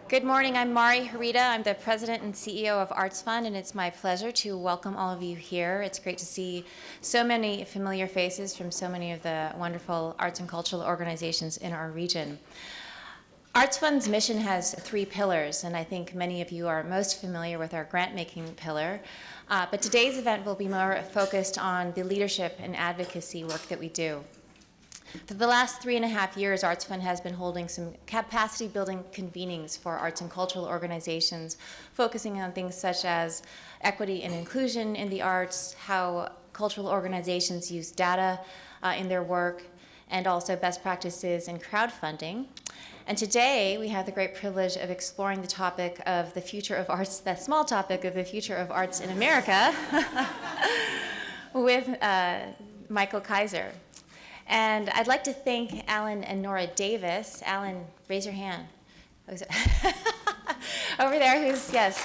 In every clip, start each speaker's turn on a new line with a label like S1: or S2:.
S1: Good morning, I'm Horita. I'm the president and CEO of ArtsFund, and it's my pleasure to welcome all of you here. It's great to see so many familiar faces from so many of the wonderful arts and cultural organizations in our region. ArtsFund's mission has three pillars, and I think many of you are most familiar with our grant-making pillar. But today's event will be more focused on the leadership and advocacy work that we do. For the last 3.5 years, ArtsFund has been holding some capacity-building convenings for arts and cultural organizations, focusing on things such as equity and inclusion in the arts, how cultural organizations use data in their work, and also best practices in crowdfunding. And today, we have the great privilege of exploring the topic of the future of arts, that small topic of the future of arts in America, with Michael Kaiser. And I'd like to thank Alan and Nora Davis. Alan, raise your hand. Over there, who's, yes.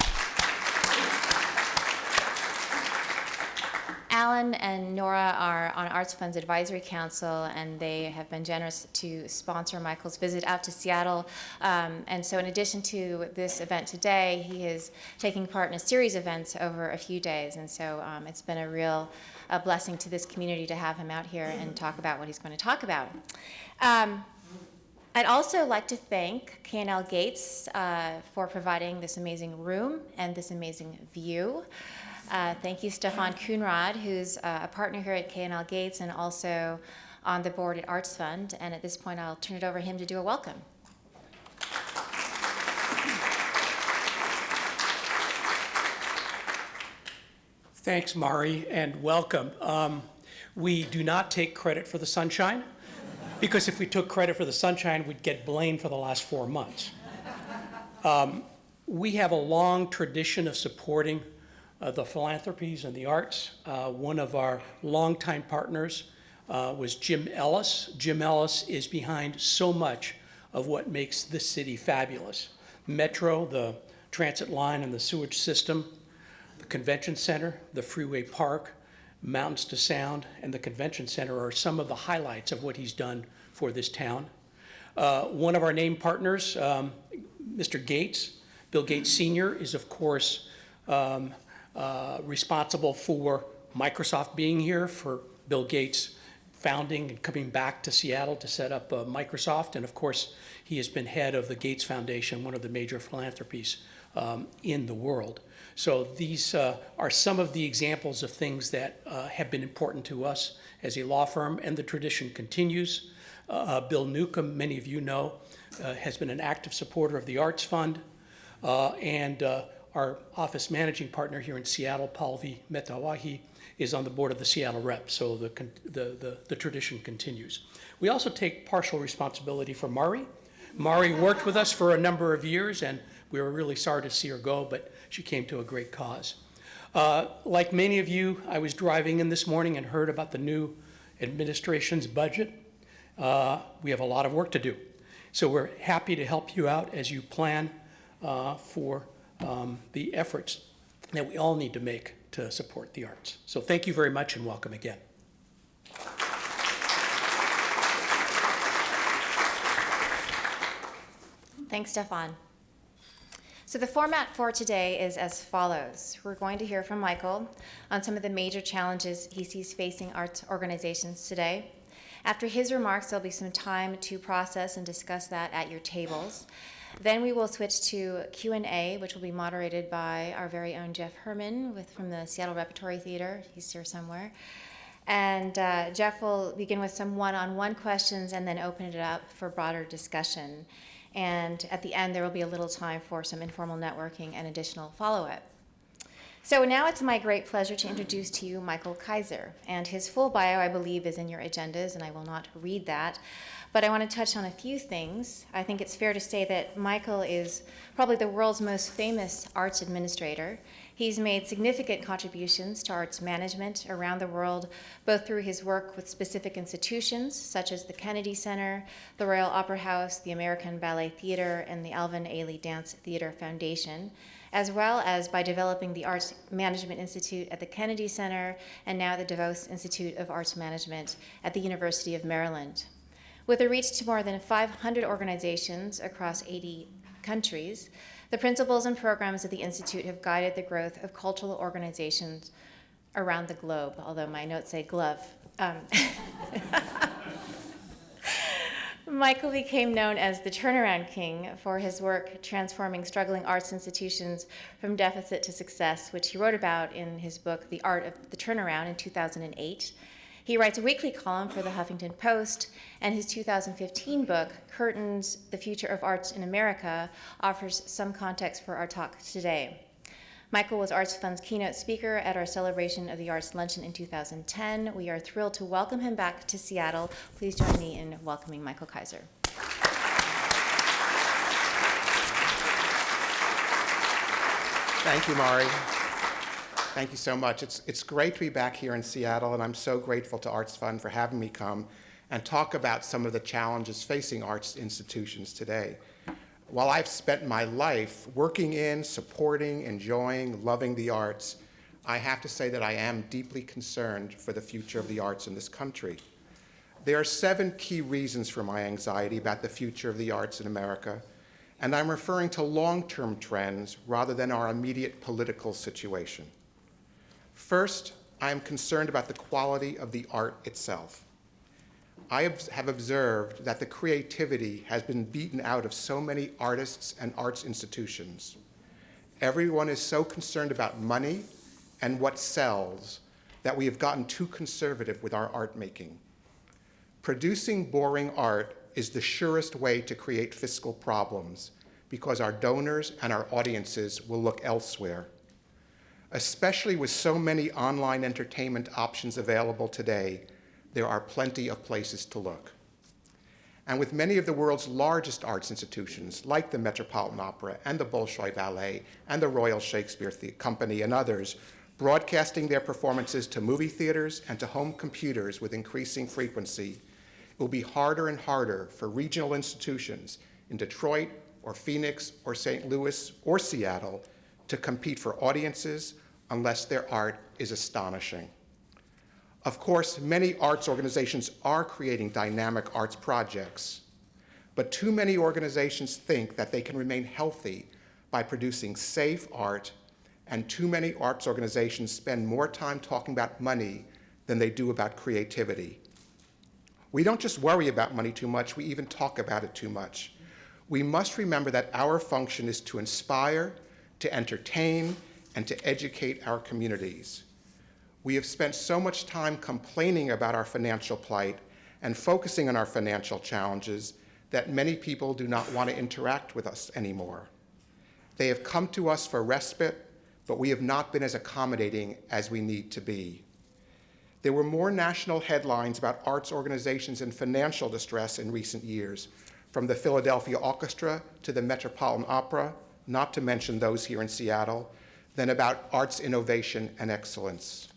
S1: Alan and Nora are on ArtsFund's Advisory Council, and they have been generous to sponsor Michael's visit out to Seattle. And so in addition to this event today, he is taking part in a series of events over a few days. And so it's been a real blessing to this community to have him out here and talk about what he's going to talk about. I'd also like to thank K&L Gates for providing this amazing room and this amazing view. Thank you, Stephan Coonrod, who's a partner here at K&L Gates and also on the board at ArtsFund. And at this point, I'll turn it over to him to do a welcome.
S2: Thanks, Mari, and welcome. We do not take credit for the sunshine, because if we took credit for the sunshine, we'd get blamed for the last 4 months. We have a long tradition of supporting the philanthropies and the arts. One of our longtime partners was Jim Ellis. Jim Ellis is behind so much of what makes this city fabulous. Metro, the transit line and the sewage system, the convention center, the freeway park, Mountains to Sound, and the convention center are some of the highlights of what he's done for this town. One of our named partners, Mr. Gates, Bill Gates Sr., is of course responsible for Microsoft being here, for Bill Gates founding and coming back to Seattle to set up Microsoft. And of course, he has been head of the Gates Foundation, one of the major philanthropies in the world. So these are some of the examples of things that have been important to us as a law firm, and the tradition continues. Bill Newcomb, many of you know, has been an active supporter of the Arts Fund, and our office managing partner here in Seattle, Palvi Metawahi, is on the board of the Seattle Rep, so the tradition continues. We also take partial responsibility for Mari. Mari worked with us for a number of years, and we were really sorry to see her go, but she came to a great cause. Like many of you, I was driving in this morning and heard about the new administration's budget. We have a lot of work to do. So we're happy to help you out as you plan for the efforts that we all need to make to support the arts. So thank you very much and welcome again.
S1: Thanks, Stephan. So the format for today is as follows. We're going to hear from Michael on some of the major challenges he sees facing arts organizations today. After his remarks, there'll be some time to process and discuss that at your tables. Then we will switch to Q&A, which will be moderated by our very own Jeff Herrmann from the Seattle Repertory Theater. He's here somewhere. And Jeff will begin with some one-on-one questions and then open it up for broader discussion. And at the end, there will be a little time for some informal networking and additional follow-up. So now it's my great pleasure to introduce to you Michael Kaiser. And his full bio, I believe, is in your agendas, and I will not read that. But I want to touch on a few things. I think it's fair to say that Michael is probably the world's most famous arts administrator. He's made significant contributions to arts management around the world, both through his work with specific institutions, such as the Kennedy Center, the Royal Opera House, the American Ballet Theater, and the Alvin Ailey Dance Theater Foundation, as well as by developing the Arts Management Institute at the Kennedy Center, and now the DeVos Institute of Arts Management at the University of Maryland. With a reach to more than 500 organizations across 80 countries. The principles and programs of the Institute have guided the growth of cultural organizations around the globe, although my notes say glove. Michael became known as the Turnaround King for his work transforming struggling arts institutions from deficit to success, which he wrote about in his book, The Art of the Turnaround, in 2008. He writes a weekly column for the Huffington Post, and his 2015 book, Curtains, The Future of Arts in America, offers some context for our talk today. Michael was ArtsFund's keynote speaker at our Celebration of the Arts luncheon in 2010. We are thrilled to welcome him back to Seattle. Please join me in welcoming Michael Kaiser.
S3: Thank you, Mari. Thank you so much. It's great to be back here in Seattle, and I'm so grateful to ArtsFund for having me come and talk about some of the challenges facing arts institutions today. While I've spent my life working in, supporting, enjoying, loving the arts, I have to say that I am deeply concerned for the future of the arts in this country. There are 7 key reasons for my anxiety about the future of the arts in America, and I'm referring to long-term trends rather than our immediate political situation. First, I am concerned about the quality of the art itself. I have observed that the creativity has been beaten out of so many artists and arts institutions. Everyone is so concerned about money and what sells that we have gotten too conservative with our art making. Producing boring art is the surest way to create fiscal problems because our donors and our audiences will look elsewhere. Especially with so many online entertainment options available today, there are plenty of places to look. And with many of the world's largest arts institutions, like the Metropolitan Opera and the Bolshoi Ballet and the Royal Shakespeare Company and others, broadcasting their performances to movie theaters and to home computers with increasing frequency, it will be harder and harder for regional institutions in Detroit or Phoenix or St. Louis or Seattle to compete for audiences unless their art is astonishing. Of course, many arts organizations are creating dynamic arts projects, but too many organizations think that they can remain healthy by producing safe art, and too many arts organizations spend more time talking about money than they do about creativity. We don't just worry about money too much, we even talk about it too much. We must remember that our function is to inspire, to entertain, and to educate our communities. We have spent so much time complaining about our financial plight and focusing on our financial challenges that many people do not want to interact with us anymore. They have come to us for respite, but we have not been as accommodating as we need to be. There were more national headlines about arts organizations in financial distress in recent years, from the Philadelphia Orchestra to the Metropolitan Opera, not to mention those here in Seattle, than about arts innovation and excellence.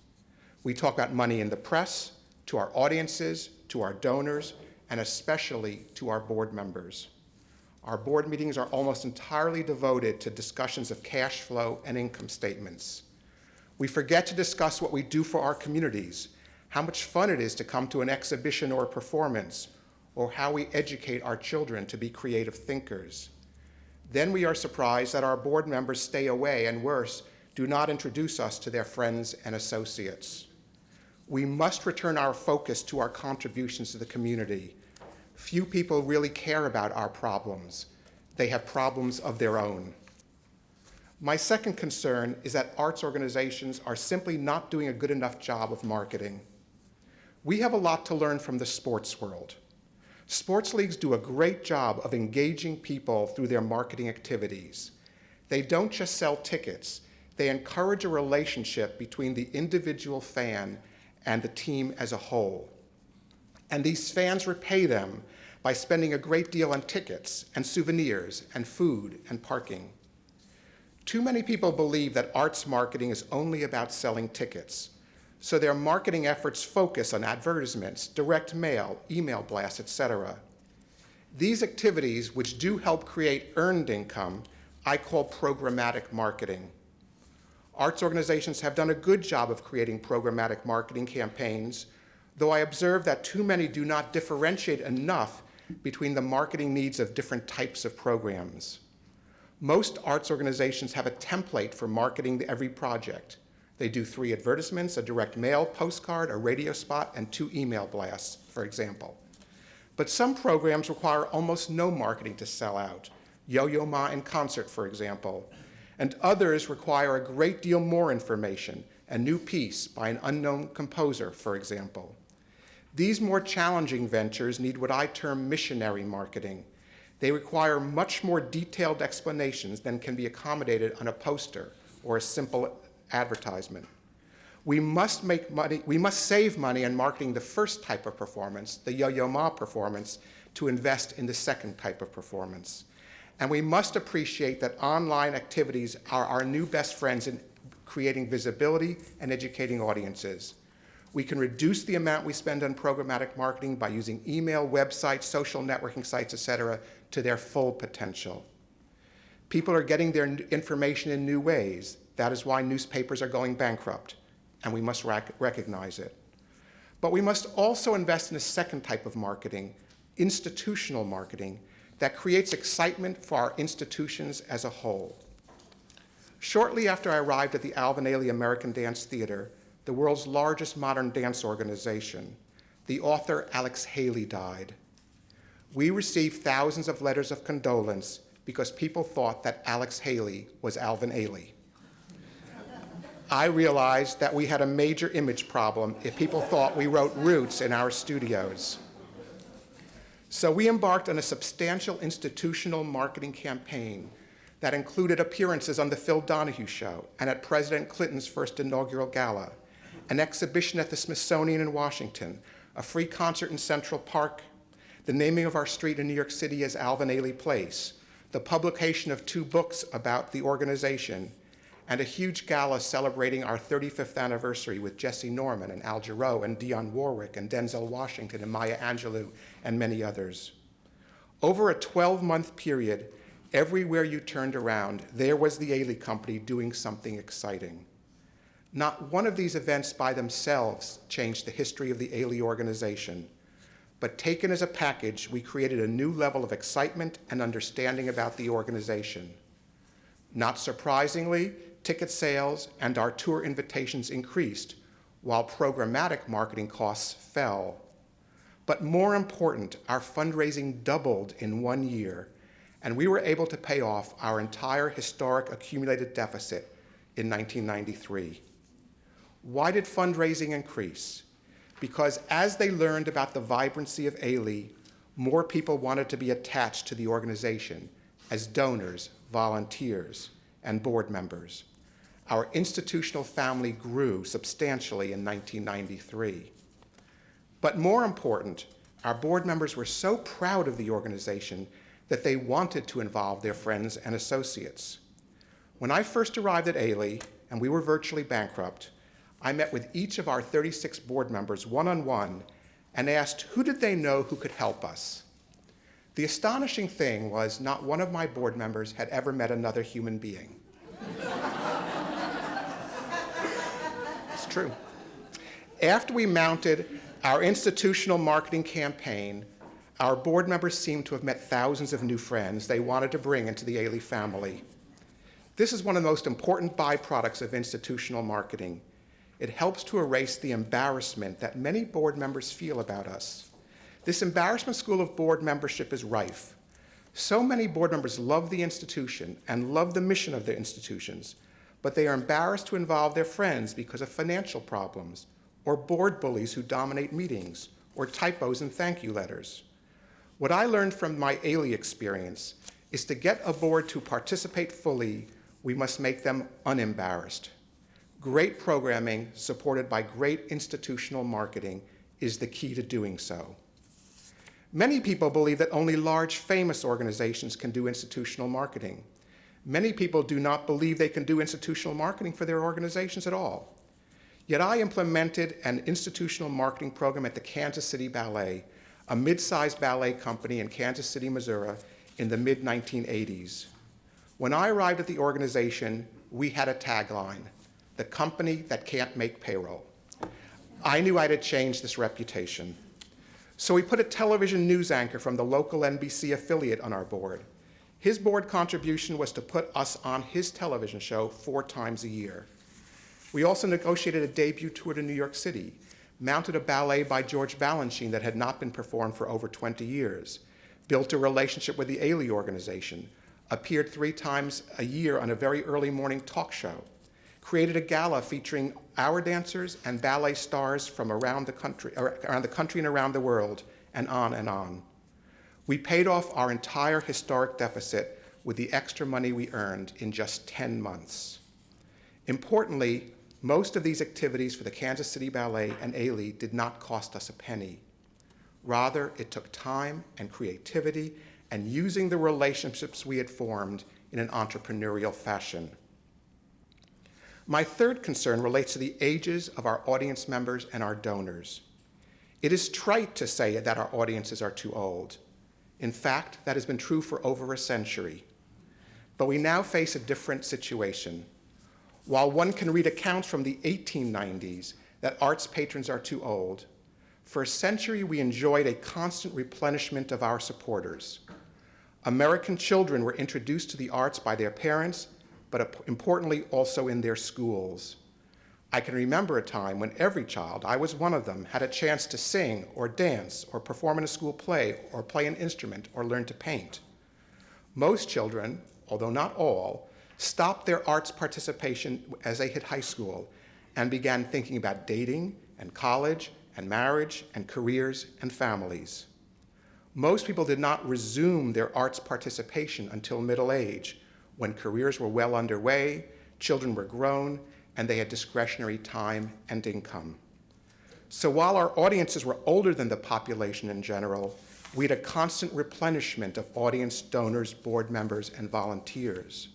S3: We talk about money in the press, to our audiences, to our donors, and especially to our board members. Our board meetings are almost entirely devoted to discussions of cash flow and income statements. We forget to discuss what we do for our communities, how much fun it is to come to an exhibition or a performance, or how we educate our children to be creative thinkers. Then we are surprised that our board members stay away, and worse, do not introduce us to their friends and associates. We must return our focus to our contributions to the community. Few people really care about our problems. They have problems of their own. My second concern is that arts organizations are simply not doing a good enough job of marketing. We have a lot to learn from the sports world. Sports leagues do a great job of engaging people through their marketing activities. They don't just sell tickets. They encourage a relationship between the individual fan and the team as a whole. And these fans repay them by spending a great deal on tickets and souvenirs and food and parking. Too many people believe that arts marketing is only about selling tickets, so their marketing efforts focus on advertisements, direct mail, email blasts, etc. These activities, which do help create earned income, I call programmatic marketing. Arts organizations have done a good job of creating programmatic marketing campaigns, though I observe that too many do not differentiate enough between the marketing needs of different types of programs. Most arts organizations have a template for marketing every project. They do 3 advertisements, a direct mail postcard, a radio spot, and 2 email blasts, for example. But some programs require almost no marketing to sell out. Yo-Yo Ma in Concert, for example. And others require a great deal more information, a new piece by an unknown composer, for example. These more challenging ventures need what I term missionary marketing. They require much more detailed explanations than can be accommodated on a poster or a simple advertisement. We must save money on marketing the first type of performance, the Yo-Yo Ma performance, to invest in the second type of performance. And we must appreciate that online activities are our new best friends in creating visibility and educating audiences. We can reduce the amount we spend on programmatic marketing by using email, websites, social networking sites, etc., to their full potential. People are getting their information in new ways. That is why newspapers are going bankrupt, and we must recognize it. But we must also invest in a second type of marketing, institutional marketing, that creates excitement for our institutions as a whole. Shortly after I arrived at the Alvin Ailey American Dance Theater, the world's largest modern dance organization, the author Alex Haley died. We received thousands of letters of condolence because people thought that Alex Haley was Alvin Ailey. I realized that we had a major image problem if people thought we wrote Roots in our studios. So we embarked on a substantial institutional marketing campaign that included appearances on The Phil Donahue Show and at President Clinton's first inaugural gala, an exhibition at the Smithsonian in Washington, a free concert in Central Park, the naming of our street in New York City as Alvin Ailey Place, the publication of 2 books about the organization, and a huge gala celebrating our 35th anniversary with Jesse Norman and Al Jarreau and Dionne Warwick and Denzel Washington and Maya Angelou and many others. Over a 12-month period, everywhere you turned around, there was the Ailey Company doing something exciting. Not one of these events by themselves changed the history of the Ailey organization, but taken as a package, we created a new level of excitement and understanding about the organization. Not surprisingly, ticket sales and our tour invitations increased, while programmatic marketing costs fell. But more important, our fundraising doubled in 1 year, and we were able to pay off our entire historic accumulated deficit in 1993. Why did fundraising increase? Because as they learned about the vibrancy of Ailey, more people wanted to be attached to the organization as donors, volunteers, and board members. Our institutional family grew substantially in 1993. But more important, our board members were so proud of the organization that they wanted to involve their friends and associates. When I first arrived at Ailey, and we were virtually bankrupt, I met with each of our 36 board members one-on-one and asked who did they know who could help us. The astonishing thing was not one of my board members had ever met another human being. It's true. After we mounted our institutional marketing campaign, our board members seemed to have met thousands of new friends they wanted to bring into the Ailey family. This is one of the most important byproducts of institutional marketing. It helps to erase the embarrassment that many board members feel about us. This embarrassment school of board membership is rife. So many board members love the institution and love the mission of their institutions, but they are embarrassed to involve their friends because of financial problems, or board bullies who dominate meetings, or typos in thank you letters. What I learned from my Ailey experience is to get a board to participate fully, we must make them unembarrassed. Great programming supported by great institutional marketing is the key to doing so. Many people believe that only large, famous organizations can do institutional marketing. Many people do not believe they can do institutional marketing for their organizations at all. Yet I implemented an institutional marketing program at the Kansas City Ballet, a mid-sized ballet company in Kansas City, Missouri, in the mid-1980s. When I arrived at the organization, we had a tagline: the company that can't make payroll. I knew I had to change this reputation. So we put a television news anchor from the local NBC affiliate on our board. His board contribution was to put us on his television show 4 times a year. We also negotiated a debut tour to New York City, mounted a ballet by George Balanchine that had not been performed for over 20 years, built a relationship with the Ailey organization, appeared 3 times a year on a very early morning talk show, created a gala featuring our dancers and ballet stars from around the country and around the world, and on and on. We paid off our entire historic deficit with the extra money we earned in just 10 months. Importantly, most of these activities for the Kansas City Ballet and Ailey did not cost us a penny. Rather, it took time and creativity and using the relationships we had formed in an entrepreneurial fashion. My third concern relates to the ages of our audience members and our donors. It is trite to say that our audiences are too old. In fact, that has been true for over a century. But we now face a different situation. While one can read accounts from the 1890s that arts patrons are too old, for a century we enjoyed a constant replenishment of our supporters. American children were introduced to the arts by their parents, but importantly also in their schools. I can remember a time when every child, I was one of them, had a chance to sing or dance or perform in a school play or play an instrument or learn to paint. Most children, although not all, stopped their arts participation as they hit high school and began thinking about dating and college and marriage and careers and families. Most people did not resume their arts participation until middle age, when careers were well underway, children were grown, and they had discretionary time and income. So while our audiences were older than the population in general, we had a constant replenishment of audience, donors, board members, and volunteers.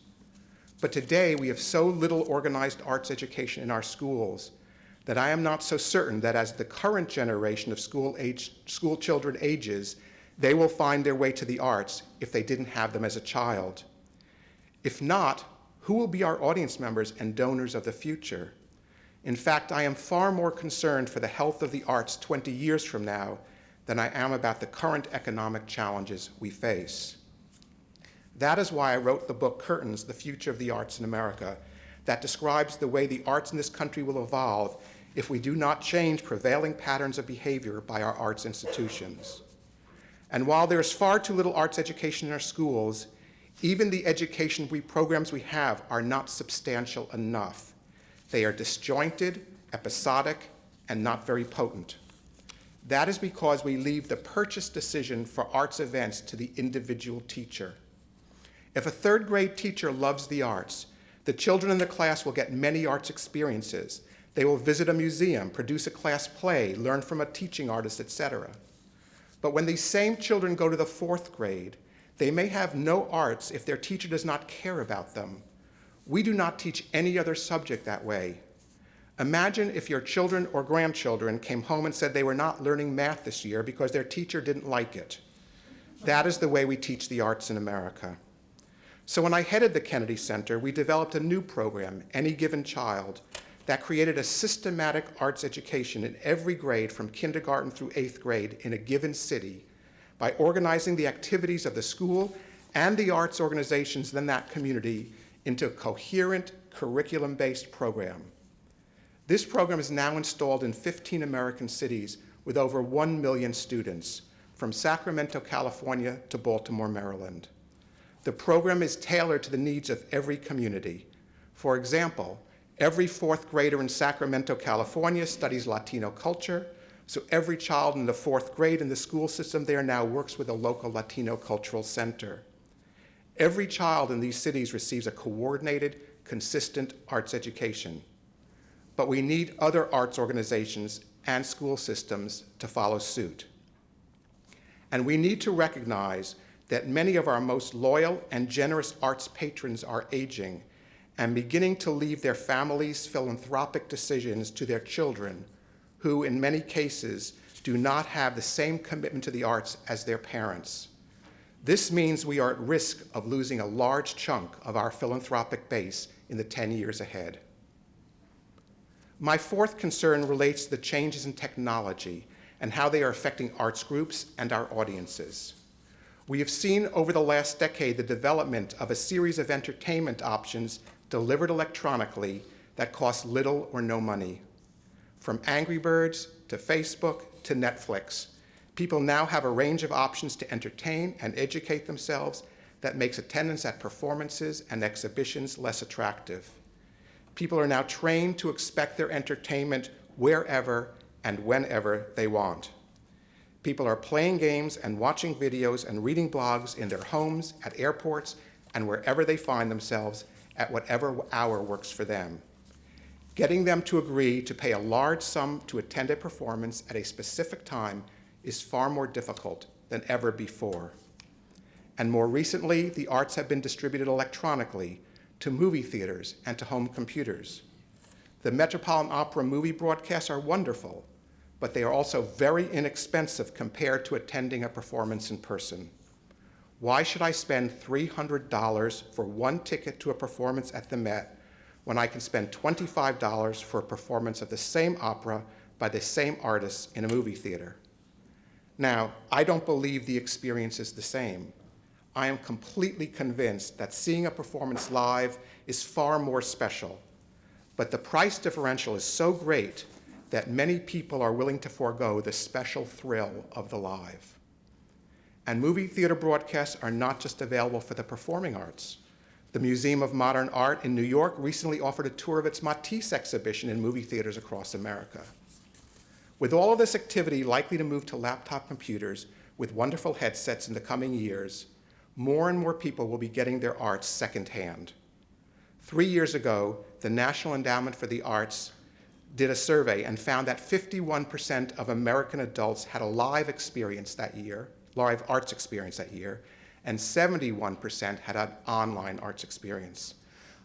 S3: But today, we have so little organized arts education in our schools that I am not so certain that as the current generation of school children ages, they will find their way to the arts if they didn't have them as a child. If not, who will be our audience members and donors of the future? In fact, I am far more concerned for the health of the arts 20 years from now than I am about the current economic challenges we face. That is why I wrote the book Curtains, The Future of the Arts in America, that describes the way the arts in this country will evolve if we do not change prevailing patterns of behavior by our arts institutions. And while there is far too little arts education in our schools, even the education programs we have are not substantial enough. They are disjointed, episodic, and not very potent. That is because we leave the purchase decision for arts events to the individual teacher. If a 3rd grade teacher loves the arts, the children in the class will get many arts experiences. They will visit a museum, produce a class play, learn from a teaching artist, etc. But when these same children go to the 4th grade, they may have no arts if their teacher does not care about them. We do not teach any other subject that way. Imagine if your children or grandchildren came home and said they were not learning math this year because their teacher didn't like it. That is the way we teach the arts in America. So when I headed the Kennedy Center, we developed a new program, Any Given Child, that created a systematic arts education in every grade from kindergarten through 8th grade in a given city by organizing the activities of the school and the arts organizations in that community into a coherent, curriculum-based program. This program is now installed in 15 American cities with over 1 million students, from Sacramento, California to Baltimore, Maryland. The program is tailored to the needs of every community. For example, every 4th grader in Sacramento, California studies Latino culture, so every child in the 4th grade in the school system there now works with a local Latino cultural center. Every child in these cities receives a coordinated, consistent arts education. But we need other arts organizations and school systems to follow suit. And we need to recognize that many of our most loyal and generous arts patrons are aging and beginning to leave their families' philanthropic decisions to their children, who in many cases do not have the same commitment to the arts as their parents. This means we are at risk of losing a large chunk of our philanthropic base in the 10 years ahead. My 4th concern relates to the changes in technology and how they are affecting arts groups and our audiences. We have seen over the last decade the development of a series of entertainment options delivered electronically that cost little or no money. From Angry Birds to Facebook to Netflix, people now have a range of options to entertain and educate themselves that makes attendance at performances and exhibitions less attractive. People are now trained to expect their entertainment wherever and whenever they want. People are playing games and watching videos and reading blogs in their homes, at airports, and wherever they find themselves at whatever hour works for them. Getting them to agree to pay a large sum to attend a performance at a specific time is far more difficult than ever before. And more recently, the arts have been distributed electronically to movie theaters and to home computers. The Metropolitan Opera movie broadcasts are wonderful, but they are also very inexpensive compared to attending a performance in person. Why should I spend $300 for one ticket to a performance at the Met when I can spend $25 for a performance of the same opera by the same artists in a movie theater? Now, I don't believe the experience is the same. I am completely convinced that seeing a performance live is far more special, but the price differential is so great that many people are willing to forego the special thrill of the live. And movie theater broadcasts are not just available for the performing arts. The Museum of Modern Art in New York recently offered a tour of its Matisse exhibition in movie theaters across America. With all of this activity likely to move to laptop computers with wonderful headsets in the coming years, more and more people will be getting their arts secondhand. 3 years ago, the National Endowment for the Arts did a survey and found that 51% of American adults had a live arts experience that year, and 71% had an online arts experience.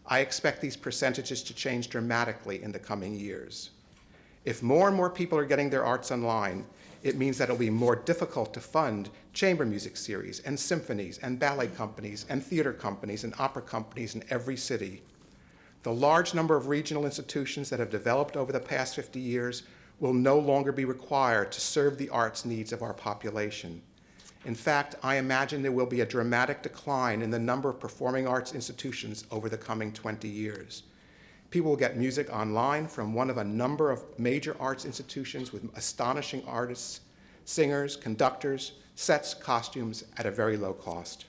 S3: I expect these percentages to change dramatically in the coming years. If more and more people are getting their arts online, it means that it'll be more difficult to fund chamber music series and symphonies and ballet companies and theater companies and opera companies in every city. The large number of regional institutions that have developed over the past 50 years will no longer be required to serve the arts needs of our population. In fact, I imagine there will be a dramatic decline in the number of performing arts institutions over the coming 20 years. People will get music online from one of a number of major arts institutions with astonishing artists, singers, conductors, sets, costumes at a very low cost.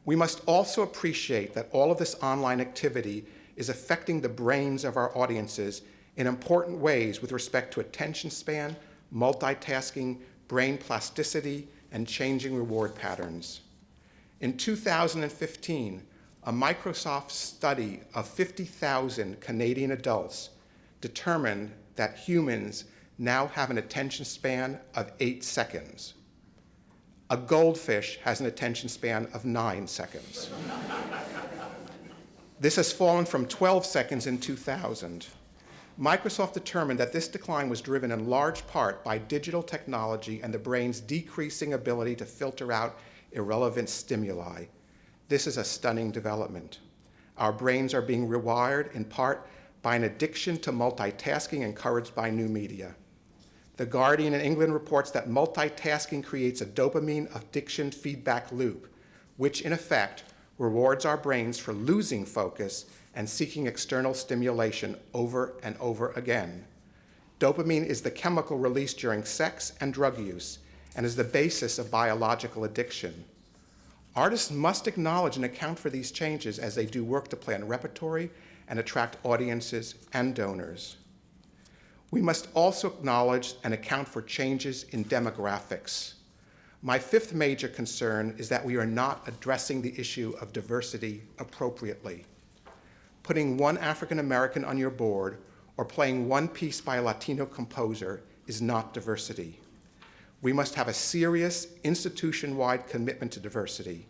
S3: We must also appreciate that all of this online activity is affecting the brains of our audiences in important ways with respect to attention span, multitasking, brain plasticity, and changing reward patterns. In 2015, a Microsoft study of 50,000 Canadian adults determined that humans now have an attention span of 8 seconds. A goldfish has an attention span of 9 seconds. This has fallen from 12 seconds in 2000. Microsoft determined that this decline was driven in large part by digital technology and the brain's decreasing ability to filter out irrelevant stimuli. This is a stunning development. Our brains are being rewired in part by an addiction to multitasking encouraged by new media. The Guardian in England reports that multitasking creates a dopamine addiction feedback loop, which in effect rewards our brains for losing focus and seeking external stimulation over and over again. Dopamine is the chemical released during sex and drug use and is the basis of biological addiction. Artists must acknowledge and account for these changes as they do work to plan repertory and attract audiences and donors. We must also acknowledge and account for changes in demographics. My fifth major concern is that we are not addressing the issue of diversity appropriately. Putting one African American on your board or playing one piece by a Latino composer is not diversity. We must have a serious institution-wide commitment to diversity,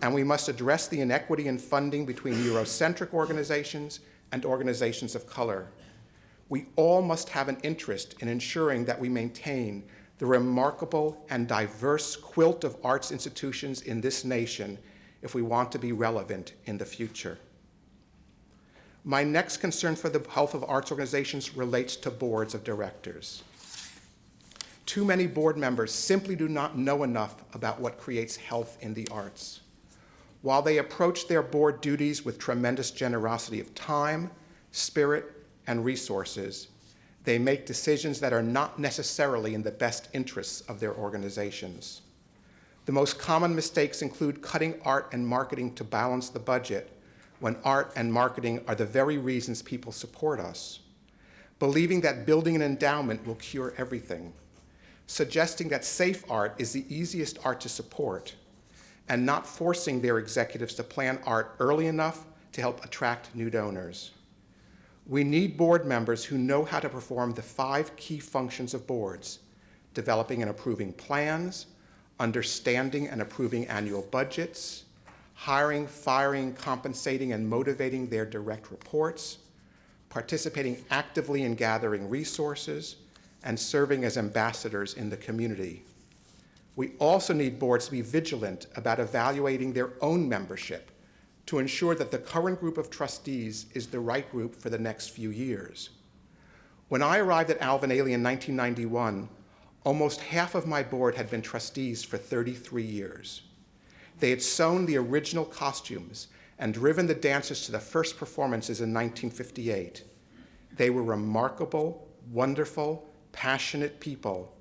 S3: and we must address the inequity in funding between Eurocentric organizations and organizations of color. We all must have an interest in ensuring that we maintain the remarkable and diverse quilt of arts institutions in this nation if we want to be relevant in the future. My next concern for the health of arts organizations relates to boards of directors. Too many board members simply do not know enough about what creates health in the arts. While they approach their board duties with tremendous generosity of time, spirit, and resources, they make decisions that are not necessarily in the best interests of their organizations. The most common mistakes include cutting art and marketing to balance the budget when art and marketing are the very reasons people support us, believing that building an endowment will cure everything, suggesting that safe art is the easiest art to support, and not forcing their executives to plan art early enough to help attract new donors. We need board members who know how to perform the 5 key functions of boards: developing and approving plans, understanding and approving annual budgets, hiring, firing, compensating, and motivating their direct reports, participating actively in gathering resources, and serving as ambassadors in the community. We also need boards to be vigilant about evaluating their own membership to ensure that the current group of trustees is the right group for the next few years. When I arrived at Alvin Ailey in 1991, almost half of my board had been trustees for 33 years. They had sewn the original costumes and driven the dancers to the first performances in 1958. They were remarkable, wonderful, passionate people,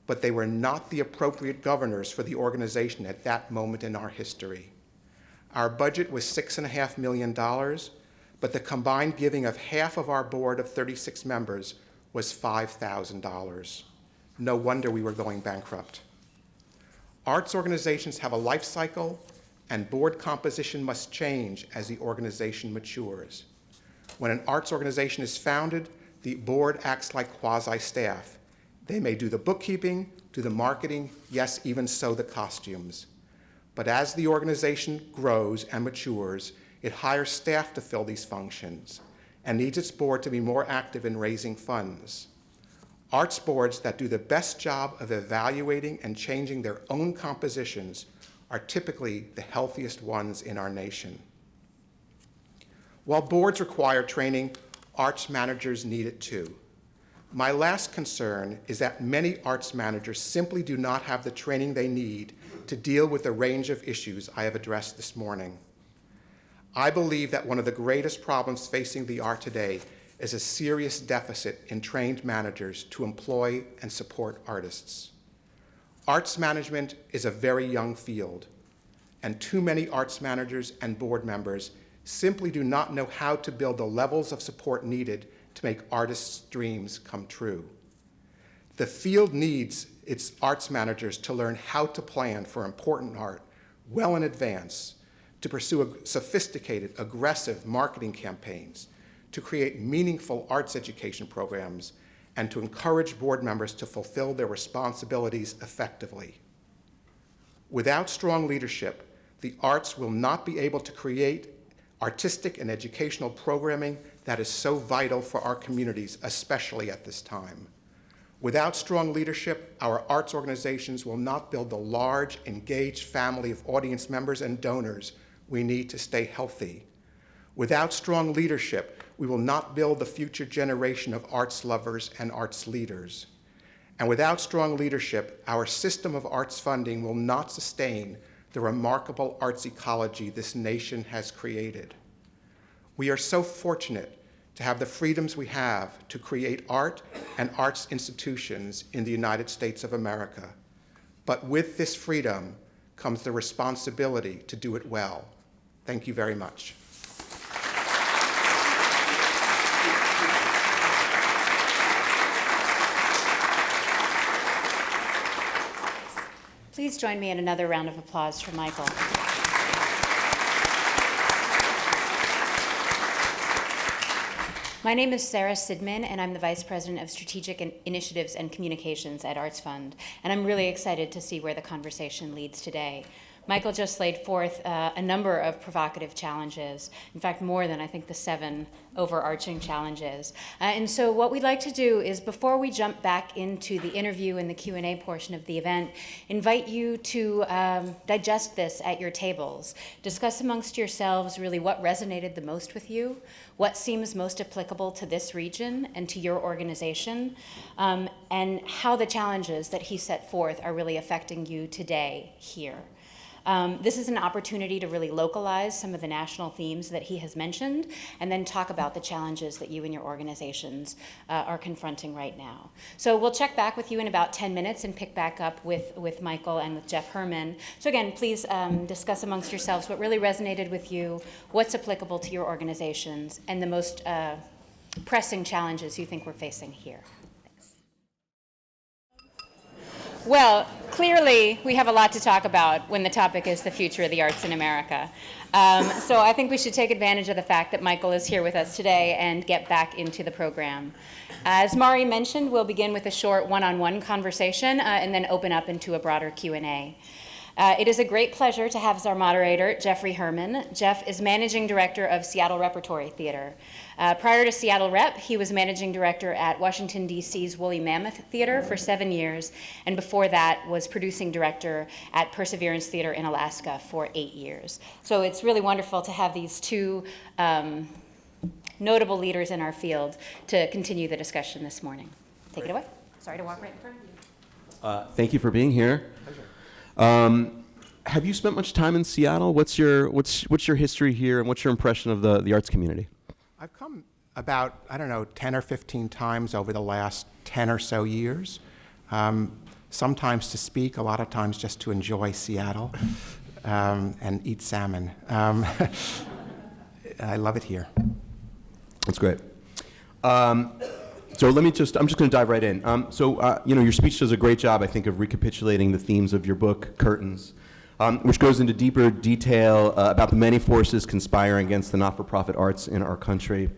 S3: but they were not the appropriate governors for the organization at that moment in our history. Our budget was $6.5 million, but the combined giving of half of our board of 36 members was $5,000. No wonder we were going bankrupt. Arts organizations have a life cycle, and board composition must change as the organization matures. When an arts organization is founded, the board acts like quasi-staff. They may do the bookkeeping, do the marketing, yes, even sew the costumes. But as the organization grows and matures, it hires staff to fill these functions and needs its board to be more active in raising funds. Arts boards that do the best job of evaluating and changing their own compositions are typically the healthiest ones in our nation. While boards require training, arts managers need it too. My last concern is that many arts managers simply do not have the training they need to deal with the range of issues I have addressed this morning. I believe that one of the greatest problems facing the art today is a serious deficit in trained managers to employ and support artists. Arts management is a very young field, and too many arts managers and board members simply do not know how to build the levels of support needed to make artists' dreams come true. The field needs its arts managers to learn how to plan for important art well in advance, to pursue sophisticated, aggressive marketing campaigns, to create meaningful arts education programs, and to encourage board members to fulfill their responsibilities effectively. Without strong leadership, the arts will not be able to create artistic and educational programming that is so vital for our communities, especially at this time. Without strong leadership, our arts organizations will not build the large, engaged family of audience members and donors we need to stay healthy. Without strong leadership, we will not build the future generation of arts lovers and arts leaders. And without strong leadership, our system of arts funding will not sustain the remarkable arts ecology this nation has created. We are so fortunate to have the freedoms we have to create art and arts institutions in the United States of America. But with this freedom comes the responsibility to do it well. Thank you very much.
S1: Please join me in another round of applause for Michael. My name is Sarah Sidman, and I'm the Vice President of Strategic Initiatives and Communications at ArtsFund, and I'm really excited to see where the conversation leads today.
S4: Michael just laid forth a number of provocative challenges, in fact, more than I think the 7 overarching challenges. And so what we'd like to do is, before we jump back into the interview and the Q&A portion of the event, invite you to digest this at your tables. Discuss amongst yourselves really what resonated the most with you, what seems most applicable to this region and to your organization, and how the challenges that he set forth are really affecting you today here. This is an opportunity to really localize some of the national themes that he has mentioned, and then talk about the challenges that you and your organizations are confronting right now. So we'll check back with you in about 10 minutes and pick back up with Michael and with Jeff Herrmann. So again, please discuss amongst yourselves what really resonated with you, what's applicable to your organizations, and the most pressing challenges you think we're facing here. Well, clearly, we have a lot to talk about when the topic is the future of the arts in America. So I think we should take advantage of the fact that Michael is here with us today and get back into the program. As Mari mentioned, we'll begin with a short one-on-one conversation and then open up into a broader Q&A. It is a great pleasure to have as our moderator, Jeffrey Herrmann. Jeff is Managing Director of Seattle Repertory Theater. Prior to Seattle Rep, he was Managing Director at Washington, D.C.'s Woolly Mammoth Theater for 7 years, and before that was Producing Director at Perseverance Theater in Alaska for 8 years. So it's really wonderful to have these two notable leaders in our field to continue the discussion this morning. Take it away. Sorry to walk right in front of you.
S5: Thank you for being here. Have you spent much time in Seattle? What's your history here, and what's your impression of the arts community?
S3: I've come about, 10 or 15 times over the last 10 or so years, sometimes to speak, a lot of times just to enjoy Seattle and eat salmon. I love it here.
S5: That's great. So I'm just going to dive right in. Your speech does a great job, I think, of recapitulating the themes of your book, Curtains, which goes into deeper detail about the many forces conspiring against the not-for-profit arts in our country.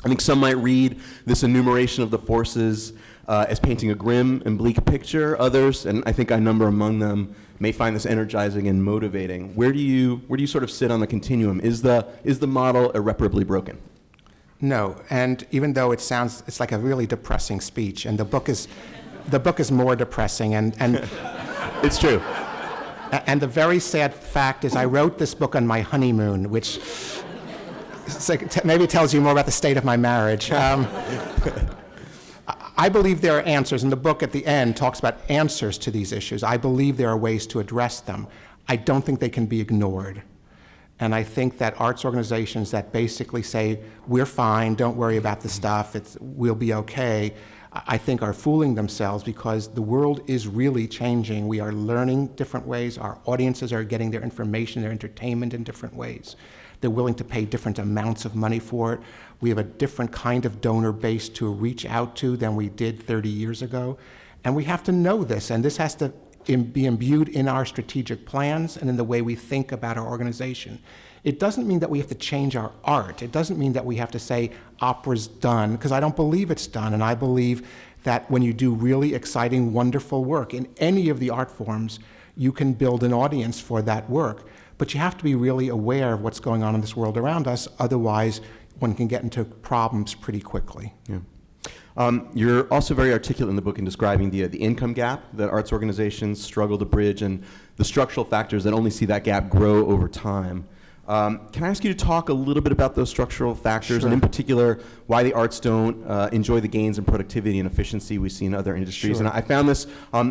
S5: I think some might read this enumeration of the forces as painting a grim and bleak picture. Others, and I think I number among them, may find this energizing and motivating. Where do you sort of sit on the continuum? Is the model irreparably broken?
S3: No, and even though it's like a really depressing speech, and the book is more depressing, and
S5: it's true.
S3: And the very sad fact is I wrote this book on my honeymoon, which maybe tells you more about the state of my marriage. I believe there are answers, and the book at the end talks about answers to these issues. I believe there are ways to address them. I don't think they can be ignored. And I think that arts organizations that basically say, we're fine, don't worry about the stuff, we'll be okay, I think are fooling themselves, because the world is really changing. We are learning different ways. Our audiences are getting their information, their entertainment in different ways. They're willing to pay different amounts of money for it. We have a different kind of donor base to reach out to than we did 30 years ago. And we have to know this, and this has to be imbued in our strategic plans and in the way we think about our organization. It doesn't mean that we have to change our art. It doesn't mean that we have to say opera's done, because I don't believe it's done. And I believe that when you do really exciting, wonderful work in any of the art forms, you can build an audience for that work. But you have to be really aware of what's going on in this world around us. Otherwise, one can get into problems pretty quickly.
S5: Yeah. You're also very articulate in the book in describing the income gap that arts organizations struggle to bridge, and the structural factors that only see that gap grow over time. Can I ask you to talk a little bit about those structural factors,
S3: Sure.
S5: and in particular, why the arts don't enjoy the gains in productivity and efficiency we see in other industries?
S3: Sure.
S5: And I found this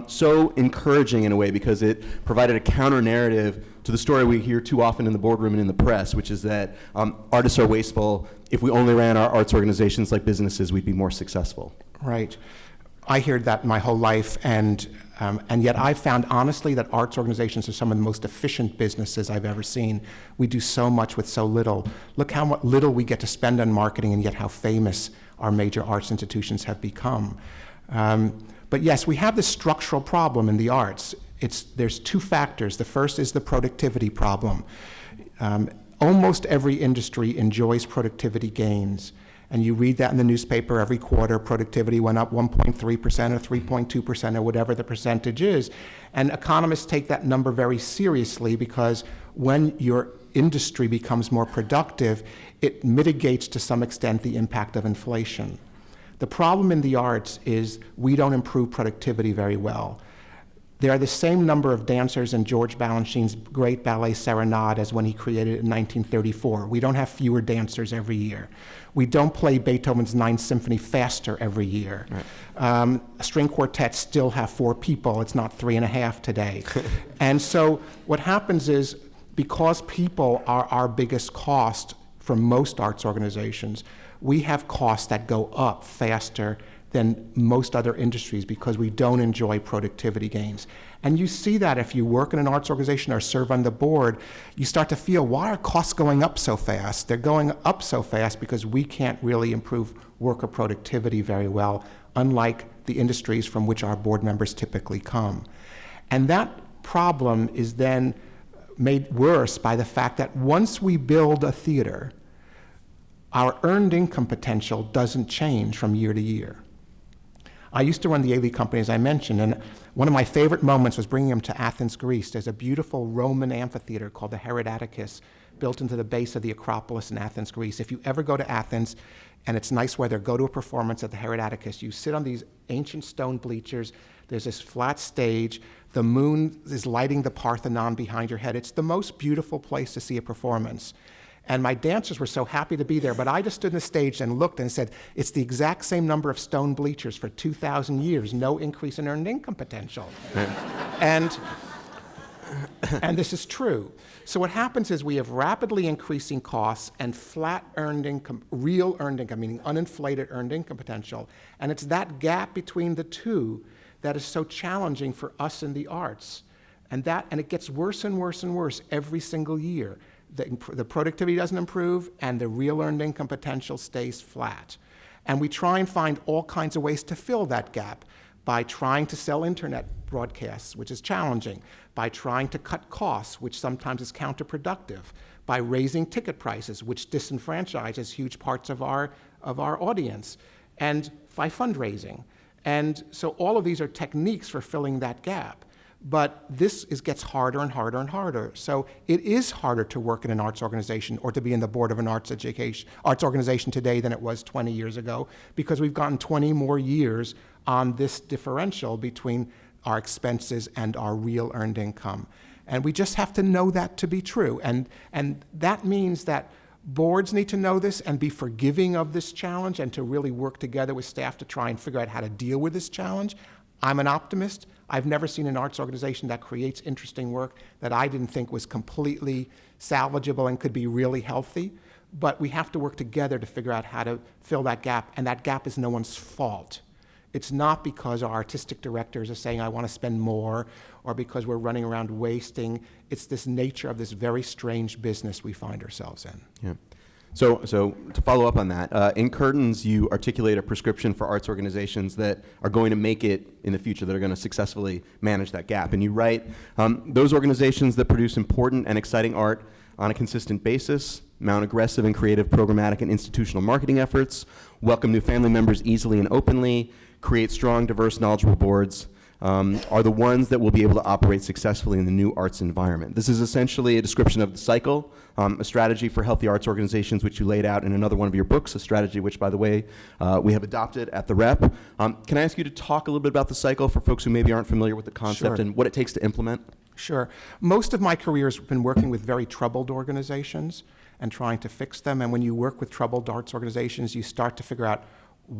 S5: so encouraging in a way, because it provided a counter-narrative to the story we hear too often in the boardroom and in the press, which is that artists are wasteful. If we only ran our arts organizations like businesses, we'd be more successful.
S3: Right. I heard that my whole life, and yet I've found honestly that arts organizations are some of the most efficient businesses I've ever seen. We do so much with so little. Look how little we get to spend on marketing, and yet how famous our major arts institutions have become. But yes, we have this structural problem in the arts. There's two factors. The first is the productivity problem. Almost every industry enjoys productivity gains, And you read that in the newspaper every quarter, productivity went up 1.3% or 3.2% or whatever the percentage is. And economists take that number very seriously because when your industry becomes more productive, it mitigates to some extent the impact of inflation. The problem in the arts is we don't improve productivity very well. There are the same number of dancers in George Balanchine's great ballet Serenade as when he created it in 1934. We don't have fewer dancers every year. We don't play Beethoven's Ninth Symphony faster every year. Right. String quartets still have 4 people. It's not 3.5 today. And so what happens is, because people are our biggest cost for most arts organizations, we have costs that go up faster than most other industries because we don't enjoy productivity gains. And you see that if you work in an arts organization or serve on the board, you start to feel, why are costs going up so fast? They're going up so fast because we can't really improve worker productivity very well, unlike the industries from which our board members typically come. And that problem is then made worse by the fact that once we build a theater, our earned income potential doesn't change from year to year. I used to run the AV company, as I mentioned, and one of my favorite moments was bringing them to Athens, Greece. There's a beautiful Roman amphitheater called the Atticus, built into the base of the Acropolis in Athens, Greece. If you ever go to Athens and it's nice weather, go to a performance at the Atticus. You sit on these ancient stone bleachers. There's this flat stage. The moon is lighting the Parthenon behind your head. It's the most beautiful place to see a performance. And my dancers were so happy to be there, but I just stood on the stage and looked and said, it's the exact same number of stone bleachers for 2,000 years, no increase in earned income potential. And this is true. So what happens is we have rapidly increasing costs and flat earned income, real earned income, meaning uninflated earned income potential. And it's that gap between the two that is so challenging for us in the arts. And it gets worse and worse and worse every single year. The productivity doesn't improve, and the real earned income potential stays flat. And we try and find all kinds of ways to fill that gap by trying to sell internet broadcasts, which is challenging, by trying to cut costs, which sometimes is counterproductive, by raising ticket prices, which disenfranchises huge parts of our audience, and by fundraising. And so all of these are techniques for filling that gap. But this gets harder and harder and harder. So it is harder to work in an arts organization or to be in the board of an arts organization today than it was 20 years ago, because we've gotten 20 more years on this differential between our expenses and our real earned income. And we just have to know that to be true. And that means that boards need to know this and be forgiving of this challenge and to really work together with staff to try and figure out how to deal with this challenge. I'm an optimist. I've never seen an arts organization that creates interesting work that I didn't think was completely salvageable and could be really healthy. But we have to work together to figure out how to fill that gap, and that gap is no one's fault. It's not because our artistic directors are saying, I want to spend more, or because we're running around wasting. It's this nature of this very strange business we find ourselves in.
S5: Yeah. So to follow up on that, in Curtains, you articulate a prescription for arts organizations that are going to make it in the future, that are going to successfully manage that gap. And you write, those organizations that produce important and exciting art on a consistent basis, mount aggressive and creative programmatic and institutional marketing efforts, welcome new family members easily and openly, create strong, diverse, knowledgeable boards, are the ones that will be able to operate successfully in the new arts environment. This is essentially a description of the cycle, a strategy for healthy arts organizations, which you laid out in another one of your books, a strategy which, by the way, we have adopted at the Rep. Can I ask you to talk a little bit about the cycle for folks who maybe aren't familiar with the concept? Sure. And what it takes to implement?
S3: Sure. Most of my career has been working with very troubled organizations and trying to fix them. And when you work with troubled arts organizations, you start to figure out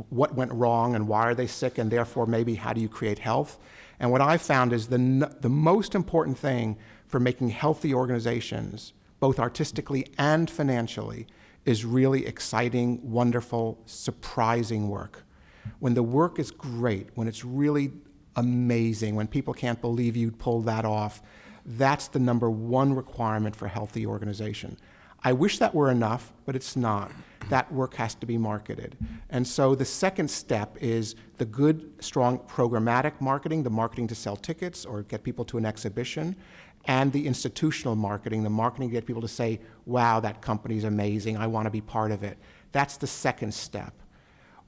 S3: what went wrong and why are they sick, and therefore maybe how do you create health. And what I've found is the most important thing for making healthy organizations, both artistically and financially, is really exciting, wonderful, surprising work. When the work is great, when it's really amazing, when people can't believe you pulled that off, that's the number one requirement for a healthy organization. I wish that were enough, but it's not. That work has to be marketed. And so the second step is the good, strong programmatic marketing, the marketing to sell tickets or get people to an exhibition, and the institutional marketing, the marketing to get people to say, wow, that company's amazing, I want to be part of it. That's the second step.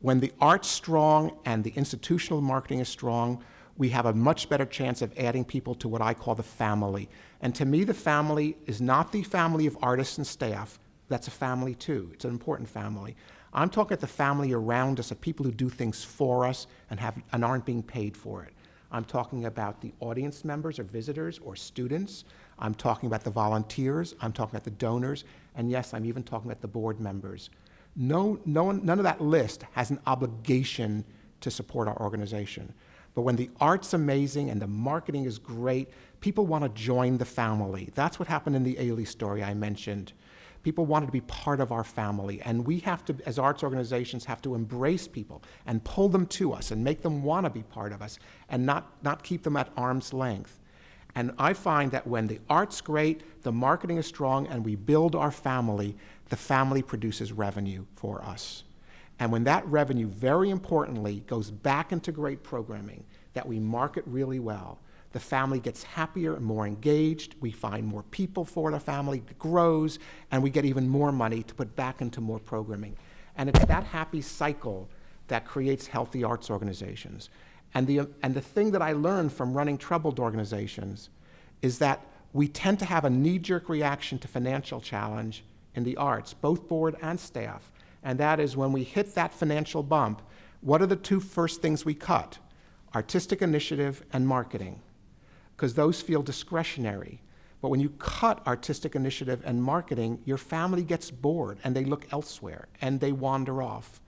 S3: When the art's strong and the institutional marketing is strong, we have a much better chance of adding people to what I call the family. And to me, the family is not the family of artists and staff. That's a family too. It's an important family. I'm talking about the family around us, of people who do things for us and aren't being paid for it. I'm talking about the audience members or visitors or students. I'm talking about the volunteers. I'm talking about the donors. And yes, I'm even talking about the board members. None of that list has an obligation to support our organization. But when the art's amazing and the marketing is great, people want to join the family. That's what happened in the Ailey story I mentioned. People wanted to be part of our family, and we have to, as arts organizations, have to embrace people and pull them to us and make them want to be part of us and not keep them at arm's length. And I find that when the art's great, the marketing is strong, and we build our family, the family produces revenue for us. And when that revenue, very importantly, goes back into great programming that we market really well, the family gets happier and more engaged, we find more people for the family, it grows, and we get even more money to put back into more programming. And it's that happy cycle that creates healthy arts organizations. And the thing that I learned from running troubled organizations is that we tend to have a knee-jerk reaction to financial challenge in the arts, both board and staff. And that is when we hit that financial bump, what are the two first things we cut? Artistic initiative and marketing, because those feel discretionary. But when you cut artistic initiative and marketing, your family gets bored and they look elsewhere and they wander off.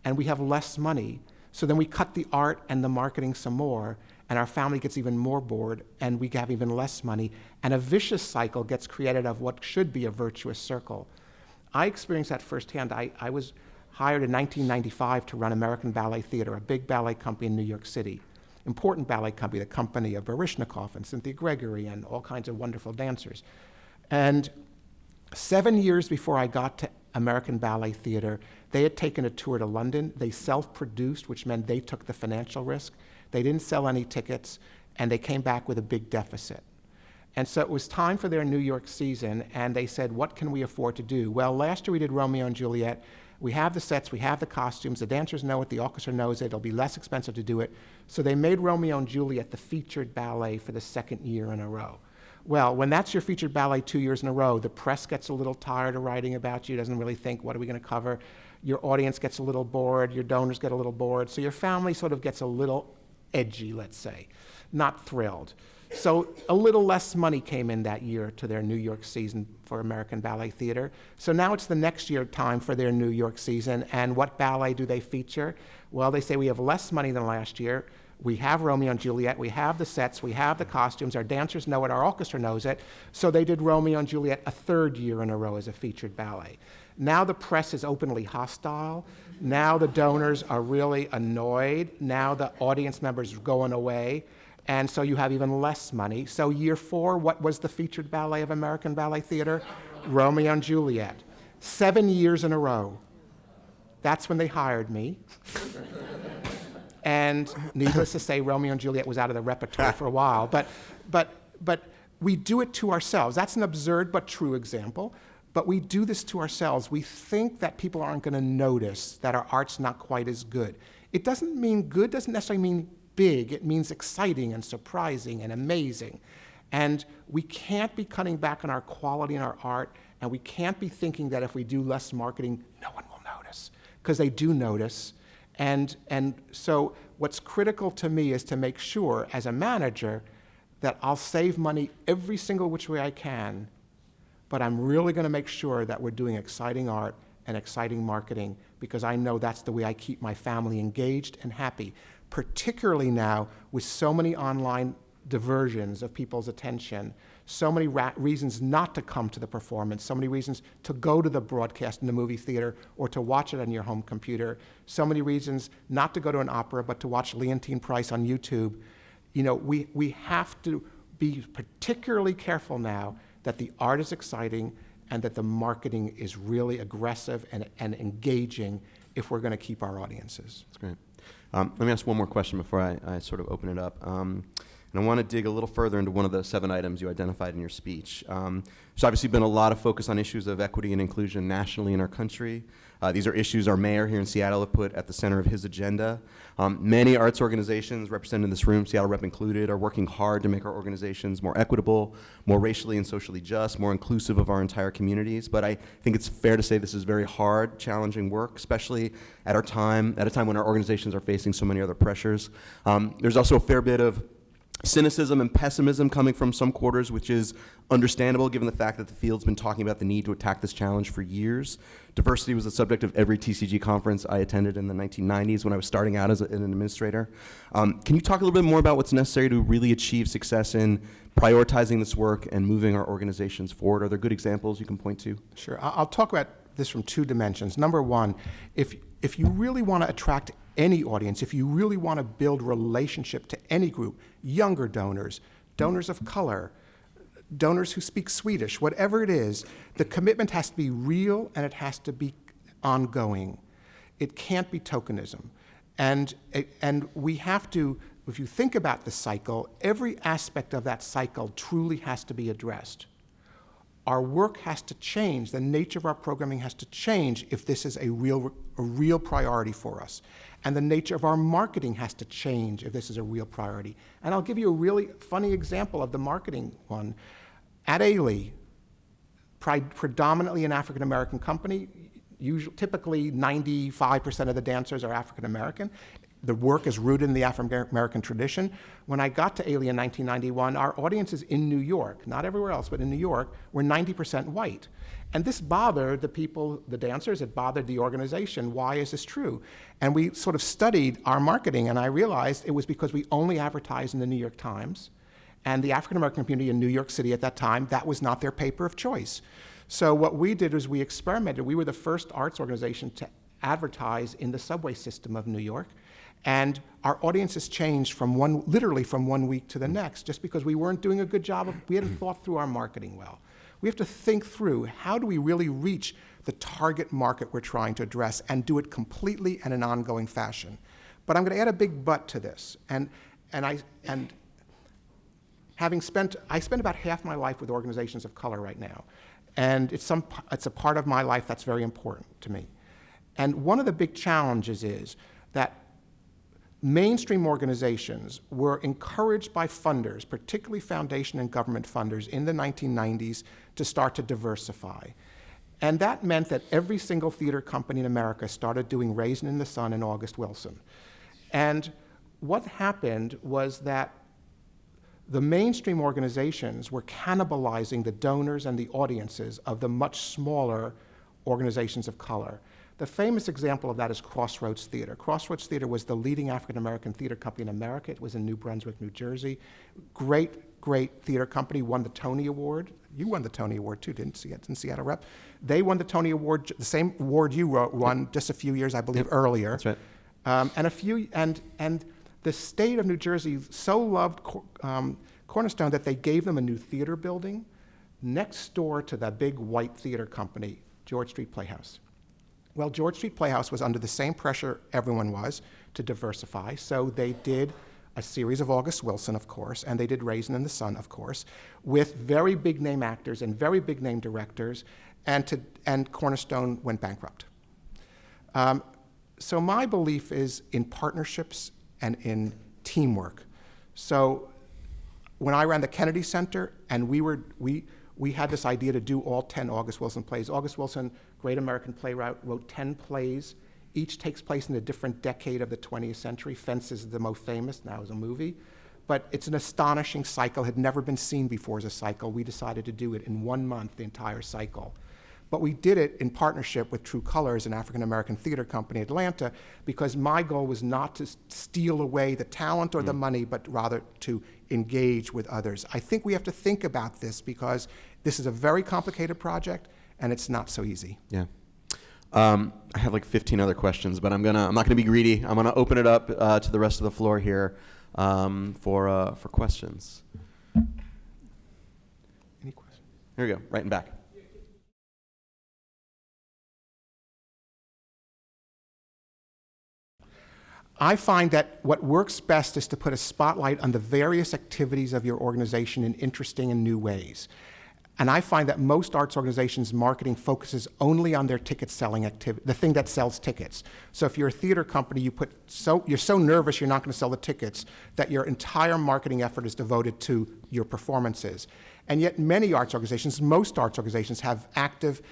S3: And we have less money. So then we cut the art and the marketing some more, and our family gets even more bored, and we have even less money, and a vicious cycle gets created of what should be a virtuous circle. I experienced that firsthand. I was hired in 1995 to run American Ballet Theater, a big ballet company in New York City. Important ballet company, the company of Baryshnikov and Cynthia Gregory and all kinds of wonderful dancers. And 7 years before I got to American Ballet Theater, they had taken a tour to London. They self-produced, which meant they took the financial risk. They didn't sell any tickets, and they came back with a big deficit. And so it was time for their New York season, and they said, what can we afford to do? Well, last year we did Romeo and Juliet. We have the sets, we have the costumes, the dancers know it, the orchestra knows it, it'll be less expensive to do it. So they made Romeo and Juliet the featured ballet for the second year in a row. Well, when that's your featured ballet 2 years in a row, the press gets a little tired of writing about you, doesn't really think, what are we going to cover? Your audience gets a little bored, your donors get a little bored, so your family sort of gets a little edgy, let's say, not thrilled. So a little less money came in that year to their New York season for American Ballet Theater. So now it's the next year time for their New York season, and what ballet do they feature? Well, they say we have less money than last year. We have Romeo and Juliet, we have the sets, we have the costumes, our dancers know it, our orchestra knows it. So they did Romeo and Juliet a third year in a row as a featured ballet. Now the press is openly hostile. Now the donors are really annoyed. Now the audience members are going away. And so you have even less money. So year 4, what was the featured ballet of American Ballet Theater? Romeo and Juliet. 7 years in a row. That's when they hired me. And needless to say, Romeo and Juliet was out of the repertoire for a while. But we do it to ourselves. That's an absurd but true example. But we do this to ourselves. We think that people aren't going to notice that our art's not quite as good. It doesn't mean good, doesn't necessarily mean big. It means exciting and surprising and amazing. And we can't be cutting back on our quality in our art, and we can't be thinking that if we do less marketing, no one will notice, because they do notice. And so what's critical to me is to make sure, as a manager, that I'll save money every single which way I can, but I'm really going to make sure that we're doing exciting art and exciting marketing, because I know that's the way I keep my family engaged and happy, particularly now with so many online diversions of people's attention, so many reasons not to come to the performance, so many reasons to go to the broadcast in the movie theater or to watch it on your home computer, so many reasons not to go to an opera but to watch Leontyne Price on YouTube. You know, we have to be particularly careful now that the art is exciting and that the marketing is really aggressive and engaging if we're going to keep our audiences.
S5: That's great. Let me ask one more question before I sort of open it up. And I want to dig a little further into one of the 7 items you identified in your speech. There's obviously been a lot of focus on issues of equity and inclusion nationally in our country. These are issues our mayor here in Seattle have put at the center of his agenda. Many arts organizations represented in this room, Seattle Rep included, are working hard to make our organizations more equitable, more racially and socially just, more inclusive of our entire communities. But I think it's fair to say this is very hard, challenging work, especially at a time when our organizations are facing so many other pressures. There's also a fair bit of cynicism and pessimism coming from some quarters, which is understandable given the fact that the field's been talking about the need to attack this challenge for years. Diversity was the subject of every TCG conference I attended in the 1990s when I was starting out as an administrator. Can you talk a little bit more about what's necessary to really achieve success in prioritizing this work and moving our organizations forward? Are there good examples you can point to?
S3: Sure. I'll talk about this from two dimensions. Number one, if you really want to attract any audience, if you really want to build relationship to any group, younger donors, donors of color, donors who speak Swedish, whatever it is, the commitment has to be real and it has to be ongoing. It can't be tokenism. And we have to, if you think about the cycle, every aspect of that cycle truly has to be addressed. Our work has to change, the nature of our programming has to change if this is a real priority for us. And the nature of our marketing has to change if this is a real priority. And I'll give you a really funny example of the marketing one. At Ailey, predominantly an African American company, typically 95% of the dancers are African American. The work is rooted in the African American tradition. When I got to Ailey in 1991, our audiences in New York, not everywhere else, but in New York, were 90% white. And this bothered the people, the dancers, it bothered the organization. Why is this true? And we sort of studied our marketing, and I realized it was because we only advertised in the New York Times. And the African American community in New York City at that time, that was not their paper of choice. So what we did was we experimented. We were the first arts organization to advertise in the subway system of New York. And our audiences changed literally from one week to the next, just because we weren't doing a good job we hadn't thought through our marketing well. We have to think through, how do we really reach the target market we're trying to address and do it completely and in an ongoing fashion? But I'm going to add a big but to this. I spent about half my life with organizations of color right now. And it's a part of my life that's very important to me. And one of the big challenges is that mainstream organizations were encouraged by funders, particularly foundation and government funders, in the 1990s to start to diversify. And that meant that every single theater company in America started doing Raisin in the Sun and August Wilson. And what happened was that the mainstream organizations were cannibalizing the donors and the audiences of the much smaller organizations of color. The famous example of that is Crossroads Theater. Crossroads Theater was the leading African-American theater company in America. It was in New Brunswick, New Jersey. Great theater company, won the Tony Award. You won the Tony Award too, didn't you, in Seattle Rep? They won the Tony Award, the same award you won just a few years, I believe, earlier.
S5: That's right.
S3: And the state of New Jersey so loved Cornerstone that they gave them a new theater building next door to the big white theater company, George Street Playhouse. Well, George Street Playhouse was under the same pressure everyone was to diversify, so they did a series of August Wilson, of course, and they did Raisin in the Sun, of course, with very big name actors and very big name directors, and Cornerstone went bankrupt. So my belief is in partnerships and in teamwork. So when I ran the Kennedy Center, and we had this idea to do all 10 August Wilson plays. August Wilson, great American playwright, wrote 10 plays. Each takes place in a different decade of the 20th century. Fences is the most famous, now is a movie. But it's an astonishing cycle, had never been seen before as a cycle. We decided to do it in 1 month, the entire cycle. But we did it in partnership with True Colors, an African-American theater company in Atlanta, because my goal was not to steal away the talent or the money, but rather to engage with others. I think we have to think about this because this is a very complicated project, and it's not so easy.
S5: Yeah. I have like 15 other questions, but I'm not gonna be greedy. I'm gonna open it up to the rest of the floor here for questions.
S3: Any questions?
S5: Here we go, right in back.
S3: I find that what works best is to put a spotlight on the various activities of your organization in interesting and new ways. And I find that most arts organizations' marketing focuses only on their ticket selling activity, the thing that sells tickets. So if you're a theater company, you're so nervous you're not going to sell the tickets that your entire marketing effort is devoted to your performances. And yet many arts organizations, most arts organizations, have active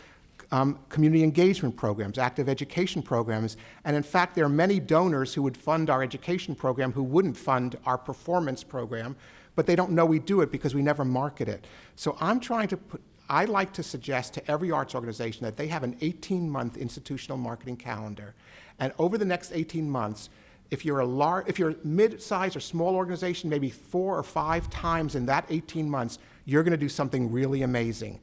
S3: community engagement programs, active education programs, and in fact there are many donors who would fund our education program who wouldn't fund our performance program, but they don't know we do it because we never market it. So I like to suggest to every arts organization that they have an 18-month institutional marketing calendar, and over the next 18 months, if you're a mid-sized or small organization, maybe 4 or 5 times in that 18 months, you're going to do something really amazing.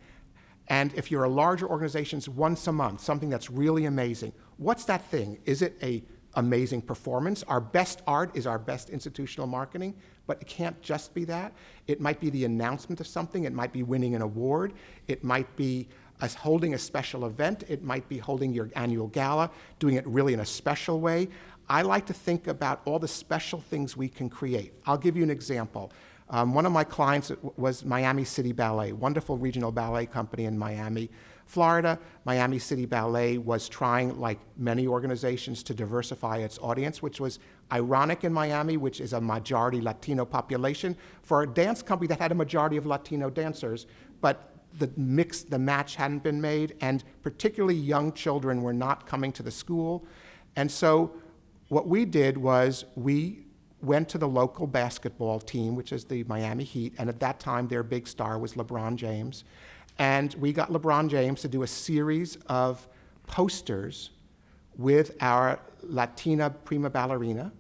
S3: And if you're a larger organization, once a month, something that's really amazing. What's that thing? Is it an amazing performance? Our best art is our best institutional marketing, but it can't just be that. It might be the announcement of something. It might be winning an award. It might be us holding a special event. It might be holding your annual gala, doing it really in a special way. I like to think about all the special things we can create. I'll give you an example. One of my clients was Miami City Ballet, wonderful regional ballet company in Miami, Florida. Miami City Ballet was trying, like many organizations, to diversify its audience, which was ironic in Miami, which is a majority Latino population, for a dance company that had a majority of Latino dancers, but the match hadn't been made, and particularly young children were not coming to the school. And so what we did was we went to the local basketball team, which is the Miami Heat, and at that time their big star was LeBron James. And we got LeBron James to do a series of posters with our Latina prima ballerina.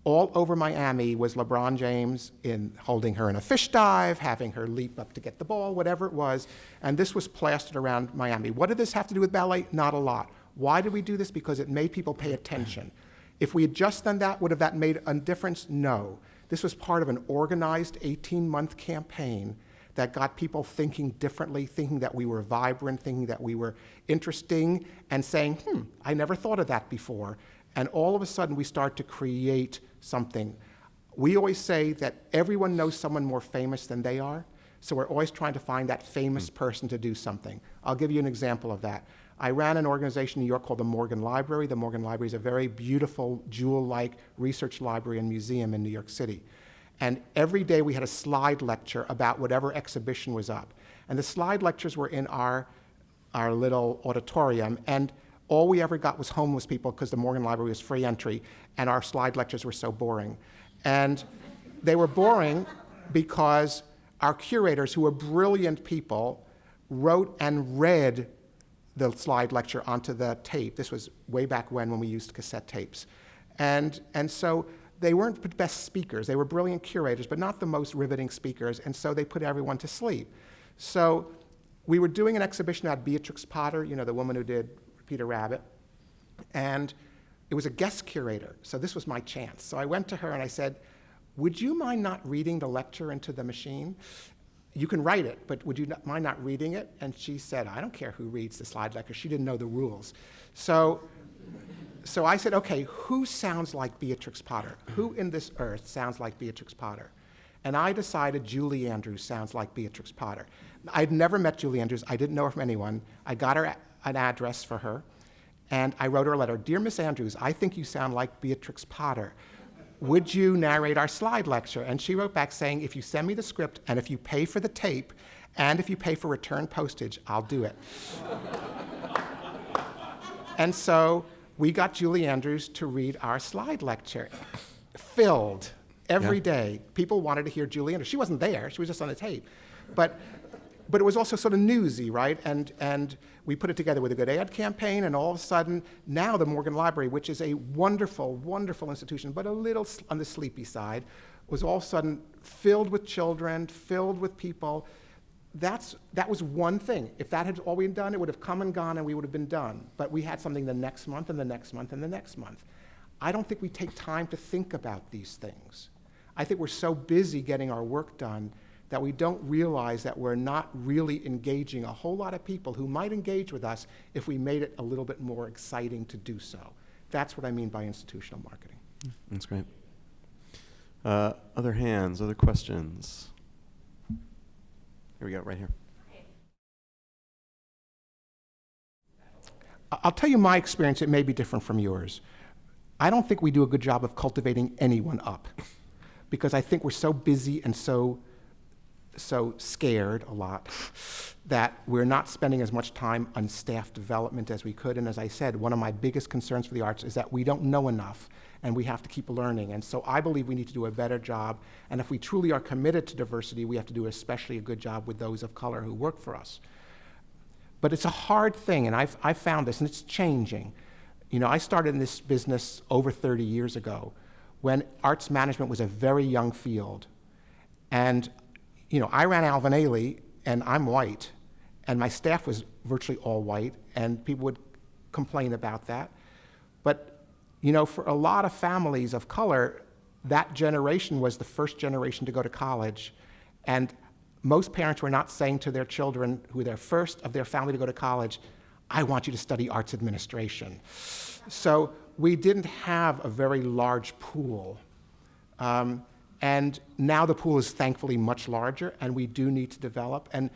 S3: All over Miami was LeBron James holding her in a fish dive, having her leap up to get the ball, whatever it was, and this was plastered around Miami. What did this have to do with ballet? Not a lot. Why did we do this? Because it made people pay attention. If we had just done that, would have that made a difference? No. This was part of an organized 18-month campaign that got people thinking differently, thinking that we were vibrant, thinking that we were interesting, and saying, I never thought of that before. And all of a sudden, we start to create something. We always say that everyone knows someone more famous than they are, so we're always trying to find that famous person to do something. I'll give you an example of that. I ran an organization in New York called the Morgan Library. The Morgan Library is a very beautiful, jewel-like research library and museum in New York City. And every day we had a slide lecture about whatever exhibition was up. And the slide lectures were in our little auditorium, and all we ever got was homeless people because the Morgan Library was free entry, and our slide lectures were so boring. And they were boring because our curators, who were brilliant people, wrote and read the slide lecture onto the tape. This was way back when we used cassette tapes. And so they weren't the best speakers. They were brilliant curators, but not the most riveting speakers, and so they put everyone to sleep. So we were doing an exhibition at Beatrix Potter, the woman who did Peter Rabbit, and it was a guest curator, so this was my chance. So I went to her and I said, would you mind not reading the lecture into the machine? You can write it, but would you mind not reading it? And she said, I don't care who reads the slide lecture. She didn't know the rules. So I said, okay, who sounds like Beatrix Potter? Who in this earth sounds like Beatrix Potter? And I decided Julie Andrews sounds like Beatrix Potter. I'd never met Julie Andrews. I didn't know her from anyone. I got her an address for her, and I wrote her a letter. Dear Miss Andrews, I think you sound like Beatrix Potter. Would you narrate our slide lecture? And she wrote back saying, if you send me the script, and if you pay for the tape, and if you pay for return postage, I'll do it. And so we got Julie Andrews to read our slide lecture. Filled every day. People wanted to hear Julie Andrews. She wasn't there. She was just on the tape. But it was also sort of newsy, right? And we put it together with a good ad campaign, and all of a sudden, now the Morgan Library, which is a wonderful, wonderful institution, but a little on the sleepy side, was all of a sudden filled with children, filled with people. That was one thing. If that had all we'd done, it would have come and gone and we would have been done. But we had something the next month and the next month and the next month. I don't think we take time to think about these things. I think we're so busy getting our work done that we don't realize that we're not really engaging a whole lot of people who might engage with us if we made it a little bit more exciting to do so. That's what I mean by institutional marketing.
S5: That's great. Other hands, other questions? Here we go, right here.
S3: I'll tell you my experience. It may be different from yours. I don't think we do a good job of cultivating anyone up because I think we're so busy and so scared a lot that we're not spending as much time on staff development as we could. And as I said, one of my biggest concerns for the arts is that we don't know enough and we have to keep learning. And so I believe we need to do a better job. And if we truly are committed to diversity, we have to do especially a good job with those of color who work for us. But it's a hard thing, and I've found this, and it's changing. You know, I started in this business over 30 years ago when arts management was a very young field. And, you know, I ran Alvin Ailey, and I'm white, and my staff was virtually all white, and people would complain about that. But, you know, for a lot of families of color, that generation was the first generation to go to college, and most parents were not saying to their children, who were their first of their family to go to college, I want you to study arts administration. So we didn't have a very large pool. And now the pool is thankfully much larger, and we do need to develop. And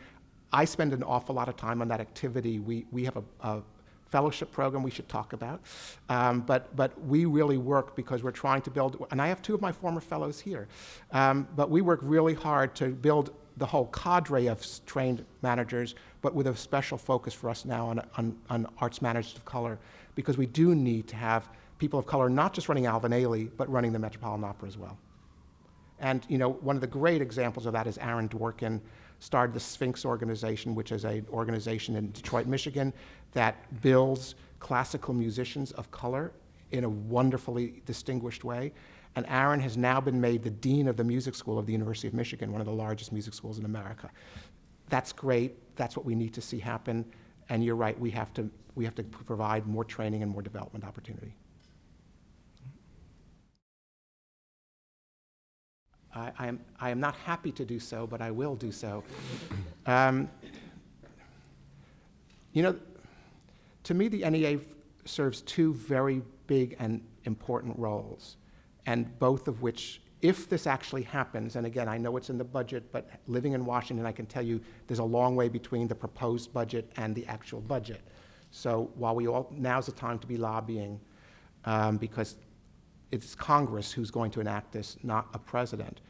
S3: I spend an awful lot of time on that activity. We have a fellowship program we should talk about. But we really work because we're trying to build, and I have two of my former fellows here, but we work really hard to build the whole cadre of trained managers, but with a special focus for us now on arts managers of color, because we do need to have people of color not just running Alvin Ailey, but running the Metropolitan Opera as well. And you know, one of the great examples of that is Aaron Dworkin started the Sphinx organization, which is an organization in Detroit, Michigan, that builds classical musicians of color in a wonderfully distinguished way. And Aaron has now been made the dean of the music school of the University of Michigan, one of the largest music schools in America. That's great. That's what we need to see happen. And you're right, we have to provide more training and more development opportunity. I am not happy to do so, but I will do so. You know, to me, the NEA serves two very big and important roles, and both of which, if this actually happens, and again, I know it's in the budget, but living in Washington, I can tell you there's a long way between the proposed budget and the actual budget. So while now's the time to be lobbying, because it's Congress who's going to enact this, not a president.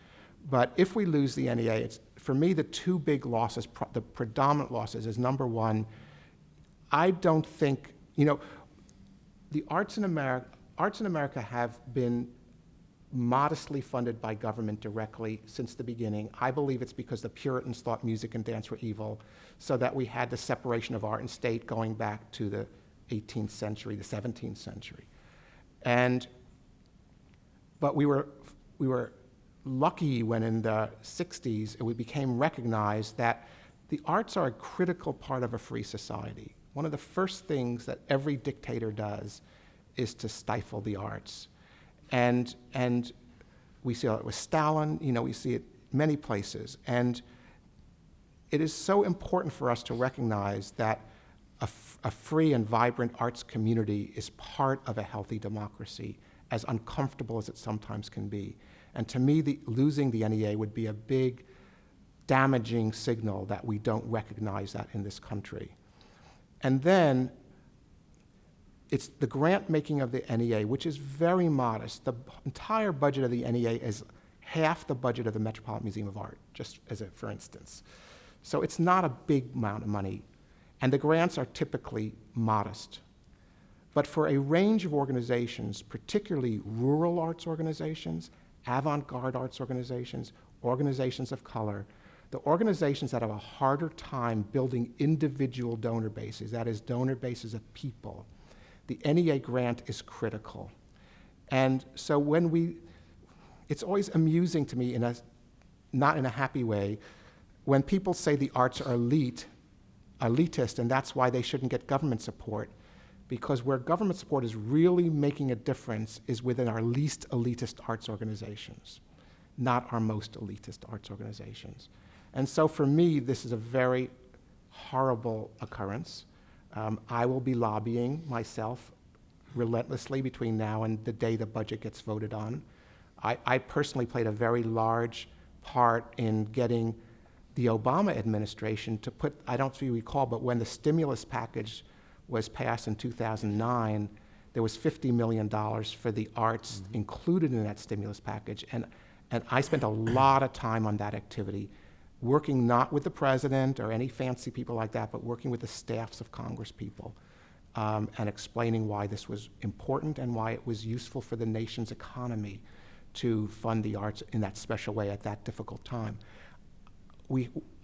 S3: But if we lose the NEA, it's, for me, the two big losses, the predominant losses is, number one, I don't think, you know, the arts in America have been modestly funded by government directly since the beginning. I believe it's because the Puritans thought music and dance were evil, so that we had the separation of art and state going back to the 18th century, the 17th century. But we were lucky when in the 60s we became recognized that the arts are a critical part of a free society. One of the first things that every dictator does is to stifle the arts. And we see it with Stalin, you know, we see it many places. And it is so important for us to recognize that a free and vibrant arts community is part of a healthy democracy, as uncomfortable as it sometimes can be. And to me, losing the NEA would be a big, damaging signal that we don't recognize that in this country. And then, it's the grant making of the NEA, which is very modest. The entire budget of the NEA is half the budget of the Metropolitan Museum of Art, just as a for instance. So it's not a big amount of money. And the grants are typically modest. But for a range of organizations, particularly rural arts organizations, avant-garde arts organizations, organizations of color, the organizations that have a harder time building individual donor bases, that is, donor bases of people, the NEA grant is critical. And so it's always amusing to me, not in a happy way, when people say the arts are elitist, and that's why they shouldn't get government support. Because where government support is really making a difference is within our least elitist arts organizations, not our most elitist arts organizations. And so for me, this is a very horrible occurrence. I will be lobbying myself relentlessly between now and the day the budget gets voted on. I personally played a very large part in getting the Obama administration to put, I don't know if you recall, but when the stimulus package was passed in 2009, there was $50 million for the arts included in that stimulus package. And I spent a lot of time on that activity, working not with the president or any fancy people like that, but working with the staffs of Congress people, and explaining why this was important and why it was useful for the nation's economy to fund the arts in that special way at that difficult time.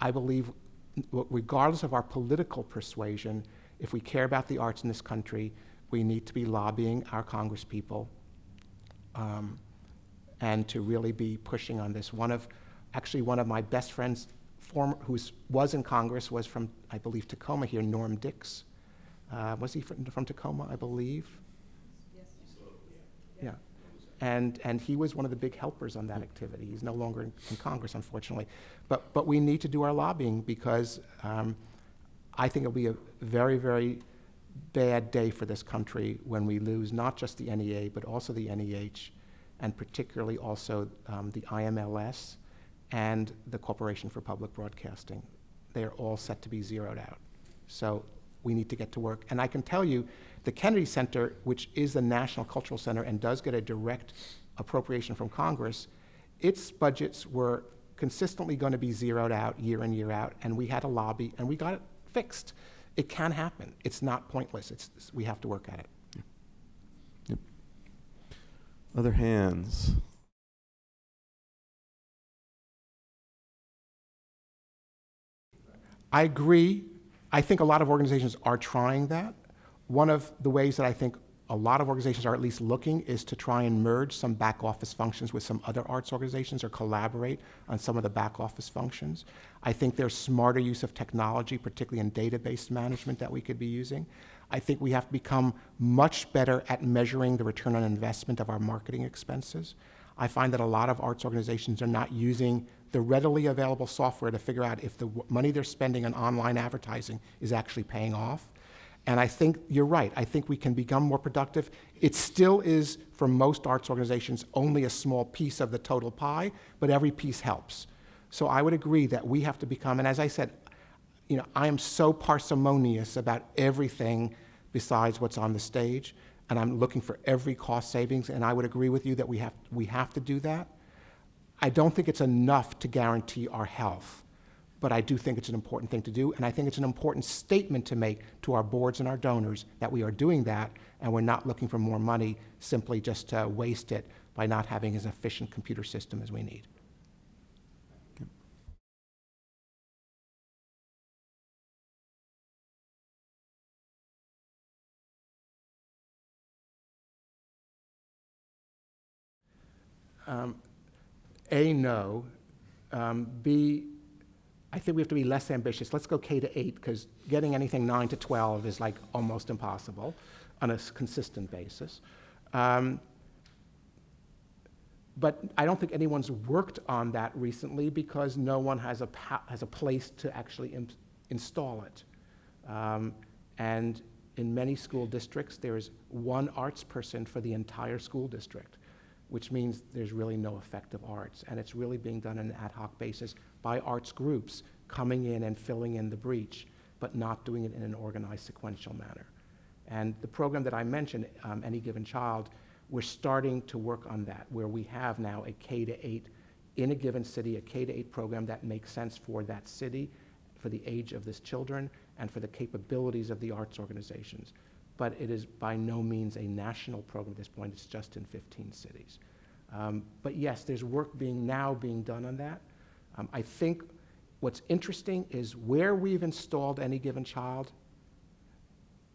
S3: I believe, regardless of our political persuasion, if we care about the arts in this country, we need to be lobbying our Congress people, and to really be pushing on this. One of my best friends, who was in Congress, was from, I believe, Tacoma here, Norm Dix. Was he from Tacoma, I believe? Yes. Yeah. And he was one of the big helpers on that activity. He's no longer in Congress, unfortunately. But we need to do our lobbying, because I think it'll be a very, very bad day for this country when we lose not just the NEA, but also the NEH, and particularly also the IMLS and the Corporation for Public Broadcasting. They are all set to be zeroed out. So we need to get to work. And I can tell you, the Kennedy Center, which is the National Cultural Center and does get a direct appropriation from Congress, its budgets were consistently going to be zeroed out year in, year out, and we had a lobby, and we got it fixed. It can happen. It's not pointless. We have to work at it.
S5: Yep. Other hands?
S3: I agree. I think a lot of organizations are trying that. One of the ways that I think a lot of organizations are at least looking is to try and merge some back office functions with some other arts organizations, or collaborate on some of the back office functions. I think there's smarter use of technology, particularly in database management, that we could be using. I think we have to become much better at measuring the return on investment of our marketing expenses. I find that a lot of arts organizations are not using the readily available software to figure out if the money they're spending on online advertising is actually paying off. And I think you're right. I think we can become more productive. It still is, for most arts organizations, only a small piece of the total pie, but every piece helps. So I would agree that we have to become, and as I said, I am so parsimonious about everything besides what's on the stage, and I'm looking for every cost savings, and I would agree with you that we have to do that. I don't think it's enough to guarantee our health, but I do think it's an important thing to do, and I think it's an important statement to make to our boards and our donors that we are doing that, and we're not looking for more money simply just to waste it by not having as efficient computer system as we need. A, no. B, I think we have to be less ambitious. Let's go K to 8, because getting anything 9 to 12 is like almost impossible on a consistent basis. But I don't think anyone's worked on that recently, because no one has a place to actually install it. And in many school districts, there is one arts person for the entire school district, which means there's really no effective arts. And it's really being done on an ad hoc basis by arts groups coming in and filling in the breach, but not doing it in an organized, sequential manner. And the program that I mentioned, Any Given Child, we're starting to work on that, where we have now a K to 8 in a given city, a K to 8 program that makes sense for that city, for the age of this children, and for the capabilities of the arts organizations. But it is by no means a national program at this point. It's just in 15 cities. But yes, there's work now being done on that. I think what's interesting is where we've installed Any Given Child,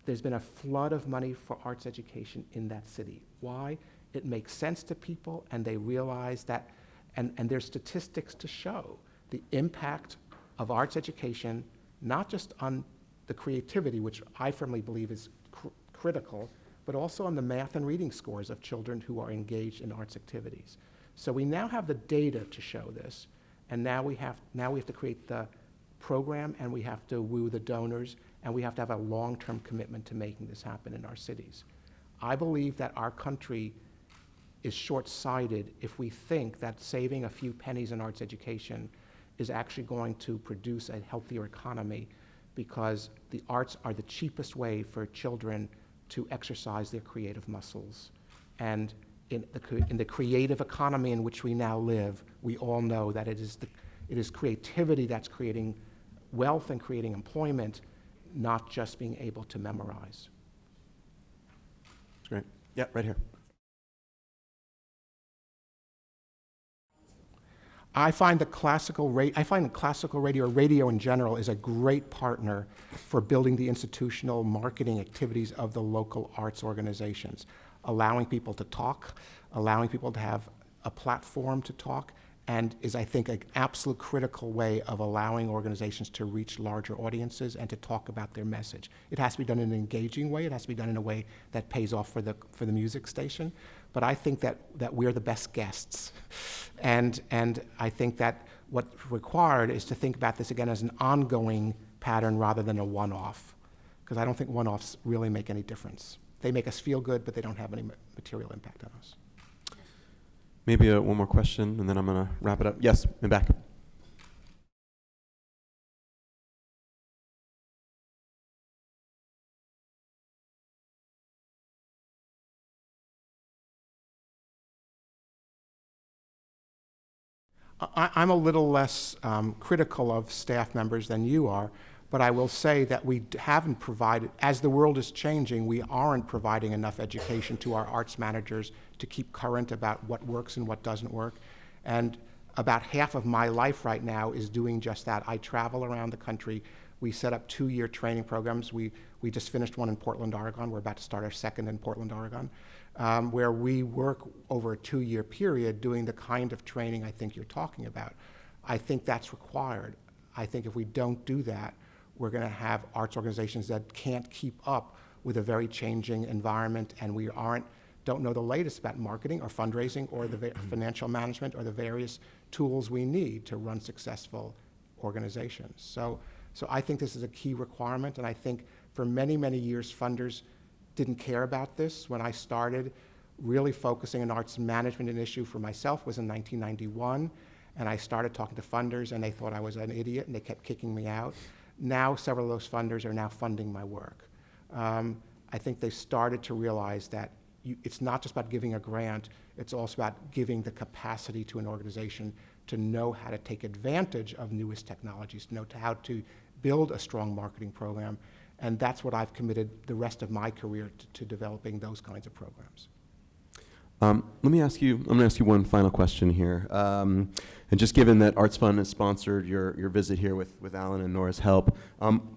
S3: there's been a flood of money for arts education in that city. Why? It makes sense to people, and they realize that, and there's statistics to show the impact of arts education, not just on the creativity, which I firmly believe is critical, but also on the math and reading scores of children who are engaged in arts activities. So we now have the data to show this, and now we have to create the program, and we have to woo the donors, and we have to have a long-term commitment to making this happen in our cities. I believe that our country is short-sighted if we think that saving a few pennies in arts education is actually going to produce a healthier economy, because the arts are the cheapest way for children to exercise their creative muscles. And in the creative economy in which we now live, we all know that it is creativity that's creating wealth and creating employment, not just being able to memorize.
S5: That's great. Yeah, right here.
S3: I find classical radio, or radio in general, is a great partner for building the institutional marketing activities of the local arts organizations, allowing people to talk, allowing people to have a platform to talk, and is, I think, an absolute critical way of allowing organizations to reach larger audiences and to talk about their message. It has to be done in an engaging way. It has to be done in a way that pays off for the music station. But I think that we're the best guests. And I think that what's required is to think about this again as an ongoing pattern rather than a one-off, because I don't think one-offs really make any difference. They make us feel good, but they don't have any material impact on us.
S5: Maybe one more question, and then I'm going to wrap it up. Yes, in back.
S3: I'm a little less critical of staff members than you are, but I will say that we haven't provided, as the world is changing, we aren't providing enough education to our arts managers to keep current about what works and what doesn't work. And about half of my life right now is doing just that. I travel around the country. We set up 2-year training programs. We just finished one in Portland, Oregon. We're about to start our second in Portland, Oregon, where we work over a 2-year period doing the kind of training I think you're talking about. I think that's required. I think if we don't do that, we're going to have arts organizations that can't keep up with a very changing environment, and we don't know the latest about marketing or fundraising or the financial management or the various tools we need to run successful organizations. So I think this is a key requirement, and I think for many, many years, funders didn't care about this. When I started really focusing on arts management, an issue for myself was in 1991, and I started talking to funders, and they thought I was an idiot, and they kept kicking me out. Now, several of those funders are now funding my work. I think they started to realize that it's not just about giving a grant, it's also about giving the capacity to an organization to know how to take advantage of newest technologies, to know how to build a strong marketing program. And that's what I've committed the rest of my career to developing those kinds of programs.
S5: I'm going to ask you one final question here. And just given that ArtsFund has sponsored your visit here with Alan and Nora's help,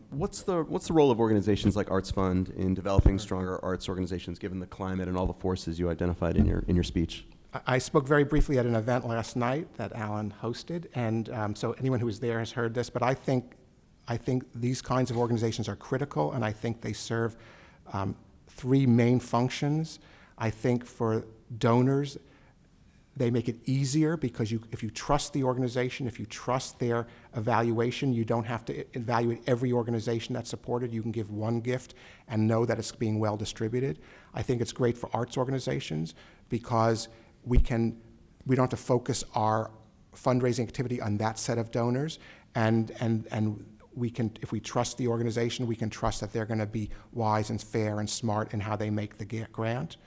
S5: what's the role of organizations like ArtsFund in developing stronger arts organizations, given the climate and all the forces you identified in your speech?
S3: I spoke very briefly at an event last night that Alan hosted, and so anyone who was there has heard this, but I think these kinds of organizations are critical, and I think they serve 3 main functions. I think for donors, they make it easier because if you trust the organization, if you trust their evaluation, you don't have to evaluate every organization that's supported. You can give one gift and know that it's being well distributed. I think it's great for arts organizations because we don't have to focus our fundraising activity on that set of donors, and we can, if we trust the organization, we can trust that they're going to be wise and fair and smart in how they make the grant.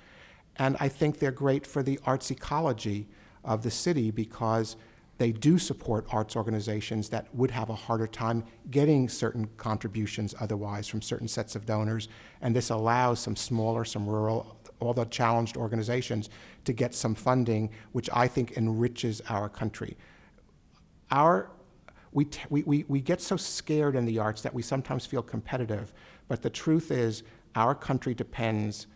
S3: And I think they're great for the arts ecology of the city because they do support arts organizations that would have a harder time getting certain contributions otherwise from certain sets of donors. And this allows some smaller, some rural, all the challenged organizations to get some funding, which I think enriches our country. We get so scared in the arts that we sometimes feel competitive, but the truth is our country's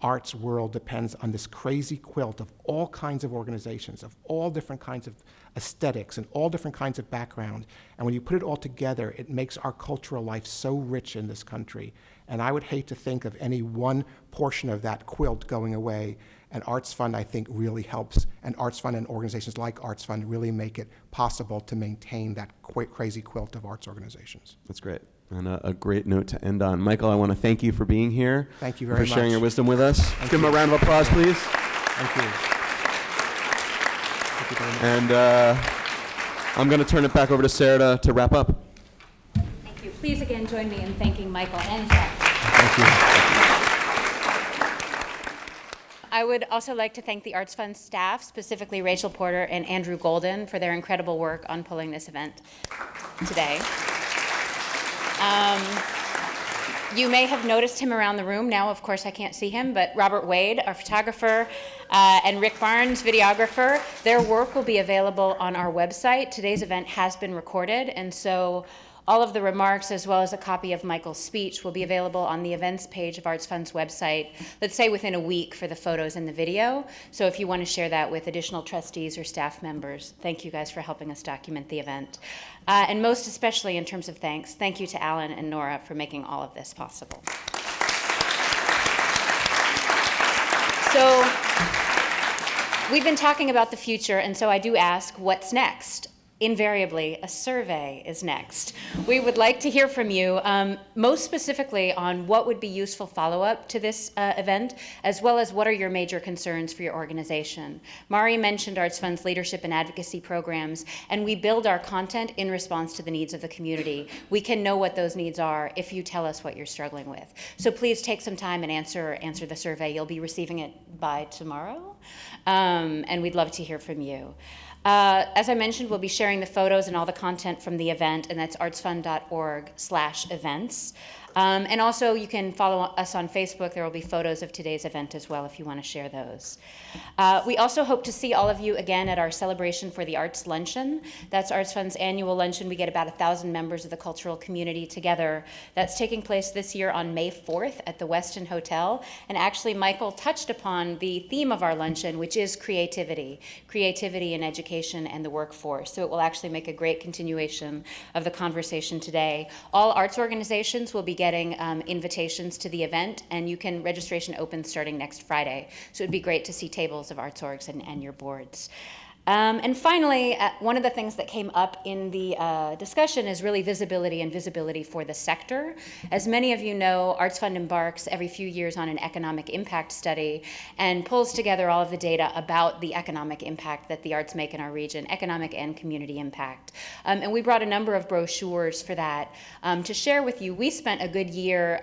S3: arts world depends on this crazy quilt of all kinds of organizations, of all different kinds of aesthetics and all different kinds of background. And when you put it all together, it makes our cultural life so rich in this country. And I would hate to think of any one portion of that quilt going away. And ArtsFund, I think, really helps. And ArtsFund and organizations like ArtsFund really make it possible to maintain that crazy quilt of arts organizations.
S5: That's great. And a great note to end on. Michael, I want to thank you for being here.
S3: Thank you very much.
S5: For sharing your wisdom with us. Give him a round of applause, please.
S3: Thank you. Thank you very much.
S5: And I'm going to turn it back over to Sarah to wrap up.
S4: Thank you. Please again join me in thanking Michael and Jeff.
S5: Thank you.
S4: I would also like to thank the ArtsFund staff, specifically Rachel Porter and Andrew Golden, for their incredible work on pulling this event today. You may have noticed him around the room. Now, of course, I can't see him, but Robert Wade, our photographer, and Rick Barnes, videographer, their work will be available on our website. Today's event has been recorded, and so all of the remarks, as well as a copy of Michael's speech, will be available on the events page of ArtsFund's website, let's say within a week for the photos and the video. So if you want to share that with additional trustees or staff members, thank you guys for helping us document the event. And most especially in terms of thanks, thank you to Alan and Nora for making all of this possible. So we've been talking about the future, and so I do ask, what's next? Invariably, a survey is next. We would like to hear from you, most specifically on what would be useful follow-up to this event, as well as what are your major concerns for your organization. Mari mentioned ArtsFund's leadership and advocacy programs, and we build our content in response to the needs of the community. We can know what those needs are if you tell us what you're struggling with. So please take some time and answer the survey. You'll be receiving it by tomorrow, and we'd love to hear from you. As I mentioned, we'll be sharing the photos and all the content from the event, and that's artsfund.org/events. And also, you can follow us on Facebook. There will be photos of today's event as well if you want to share those. We also hope to see all of you again at our Celebration for the Arts Luncheon. That's ArtsFund's annual luncheon. We get about 1,000 members of the cultural community together. That's taking place this year on May 4th at the Westin Hotel. And actually, Michael touched upon the theme of our luncheon, which is creativity in education and the workforce. So it will actually make a great continuation of the conversation today. All arts organizations will be getting invitations to the event, and registration opens starting next Friday. So it'd be great to see tables of arts orgs and your boards. And finally, one of the things that came up in the discussion is really visibility for the sector. As many of you know, ArtsFund embarks every few years on an economic impact study and pulls together all of the data about the economic impact that the arts make in our region, economic and community impact. And we brought a number of brochures for that to share with you. We spent a good year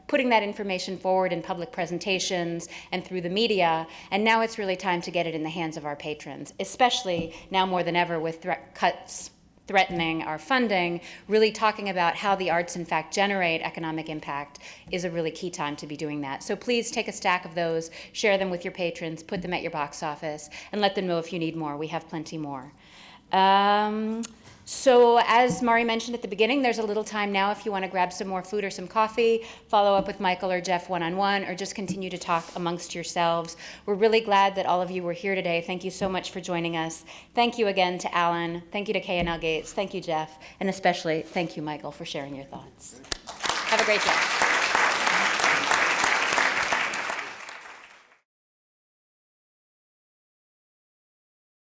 S4: putting that information forward in public presentations and through the media, and now it's really time to get it in the hands of our patrons, especially now more than ever with cuts threatening our funding. Really talking about how the arts in fact generate economic impact is a really key time to be doing that. So please take a stack of those, share them with your patrons, put them at your box office, and let them know if you need more. We have plenty more. So as Mari mentioned at the beginning, there's a little time now if you want to grab some more food or some coffee, follow up with Michael or Jeff one-on-one, or just continue to talk amongst yourselves. We're really glad that all of you were here today. Thank you so much for joining us. Thank you again to Alan. Thank you to K&L Gates. Thank you, Jeff. And especially thank you, Michael, for sharing your thoughts. Have a great day.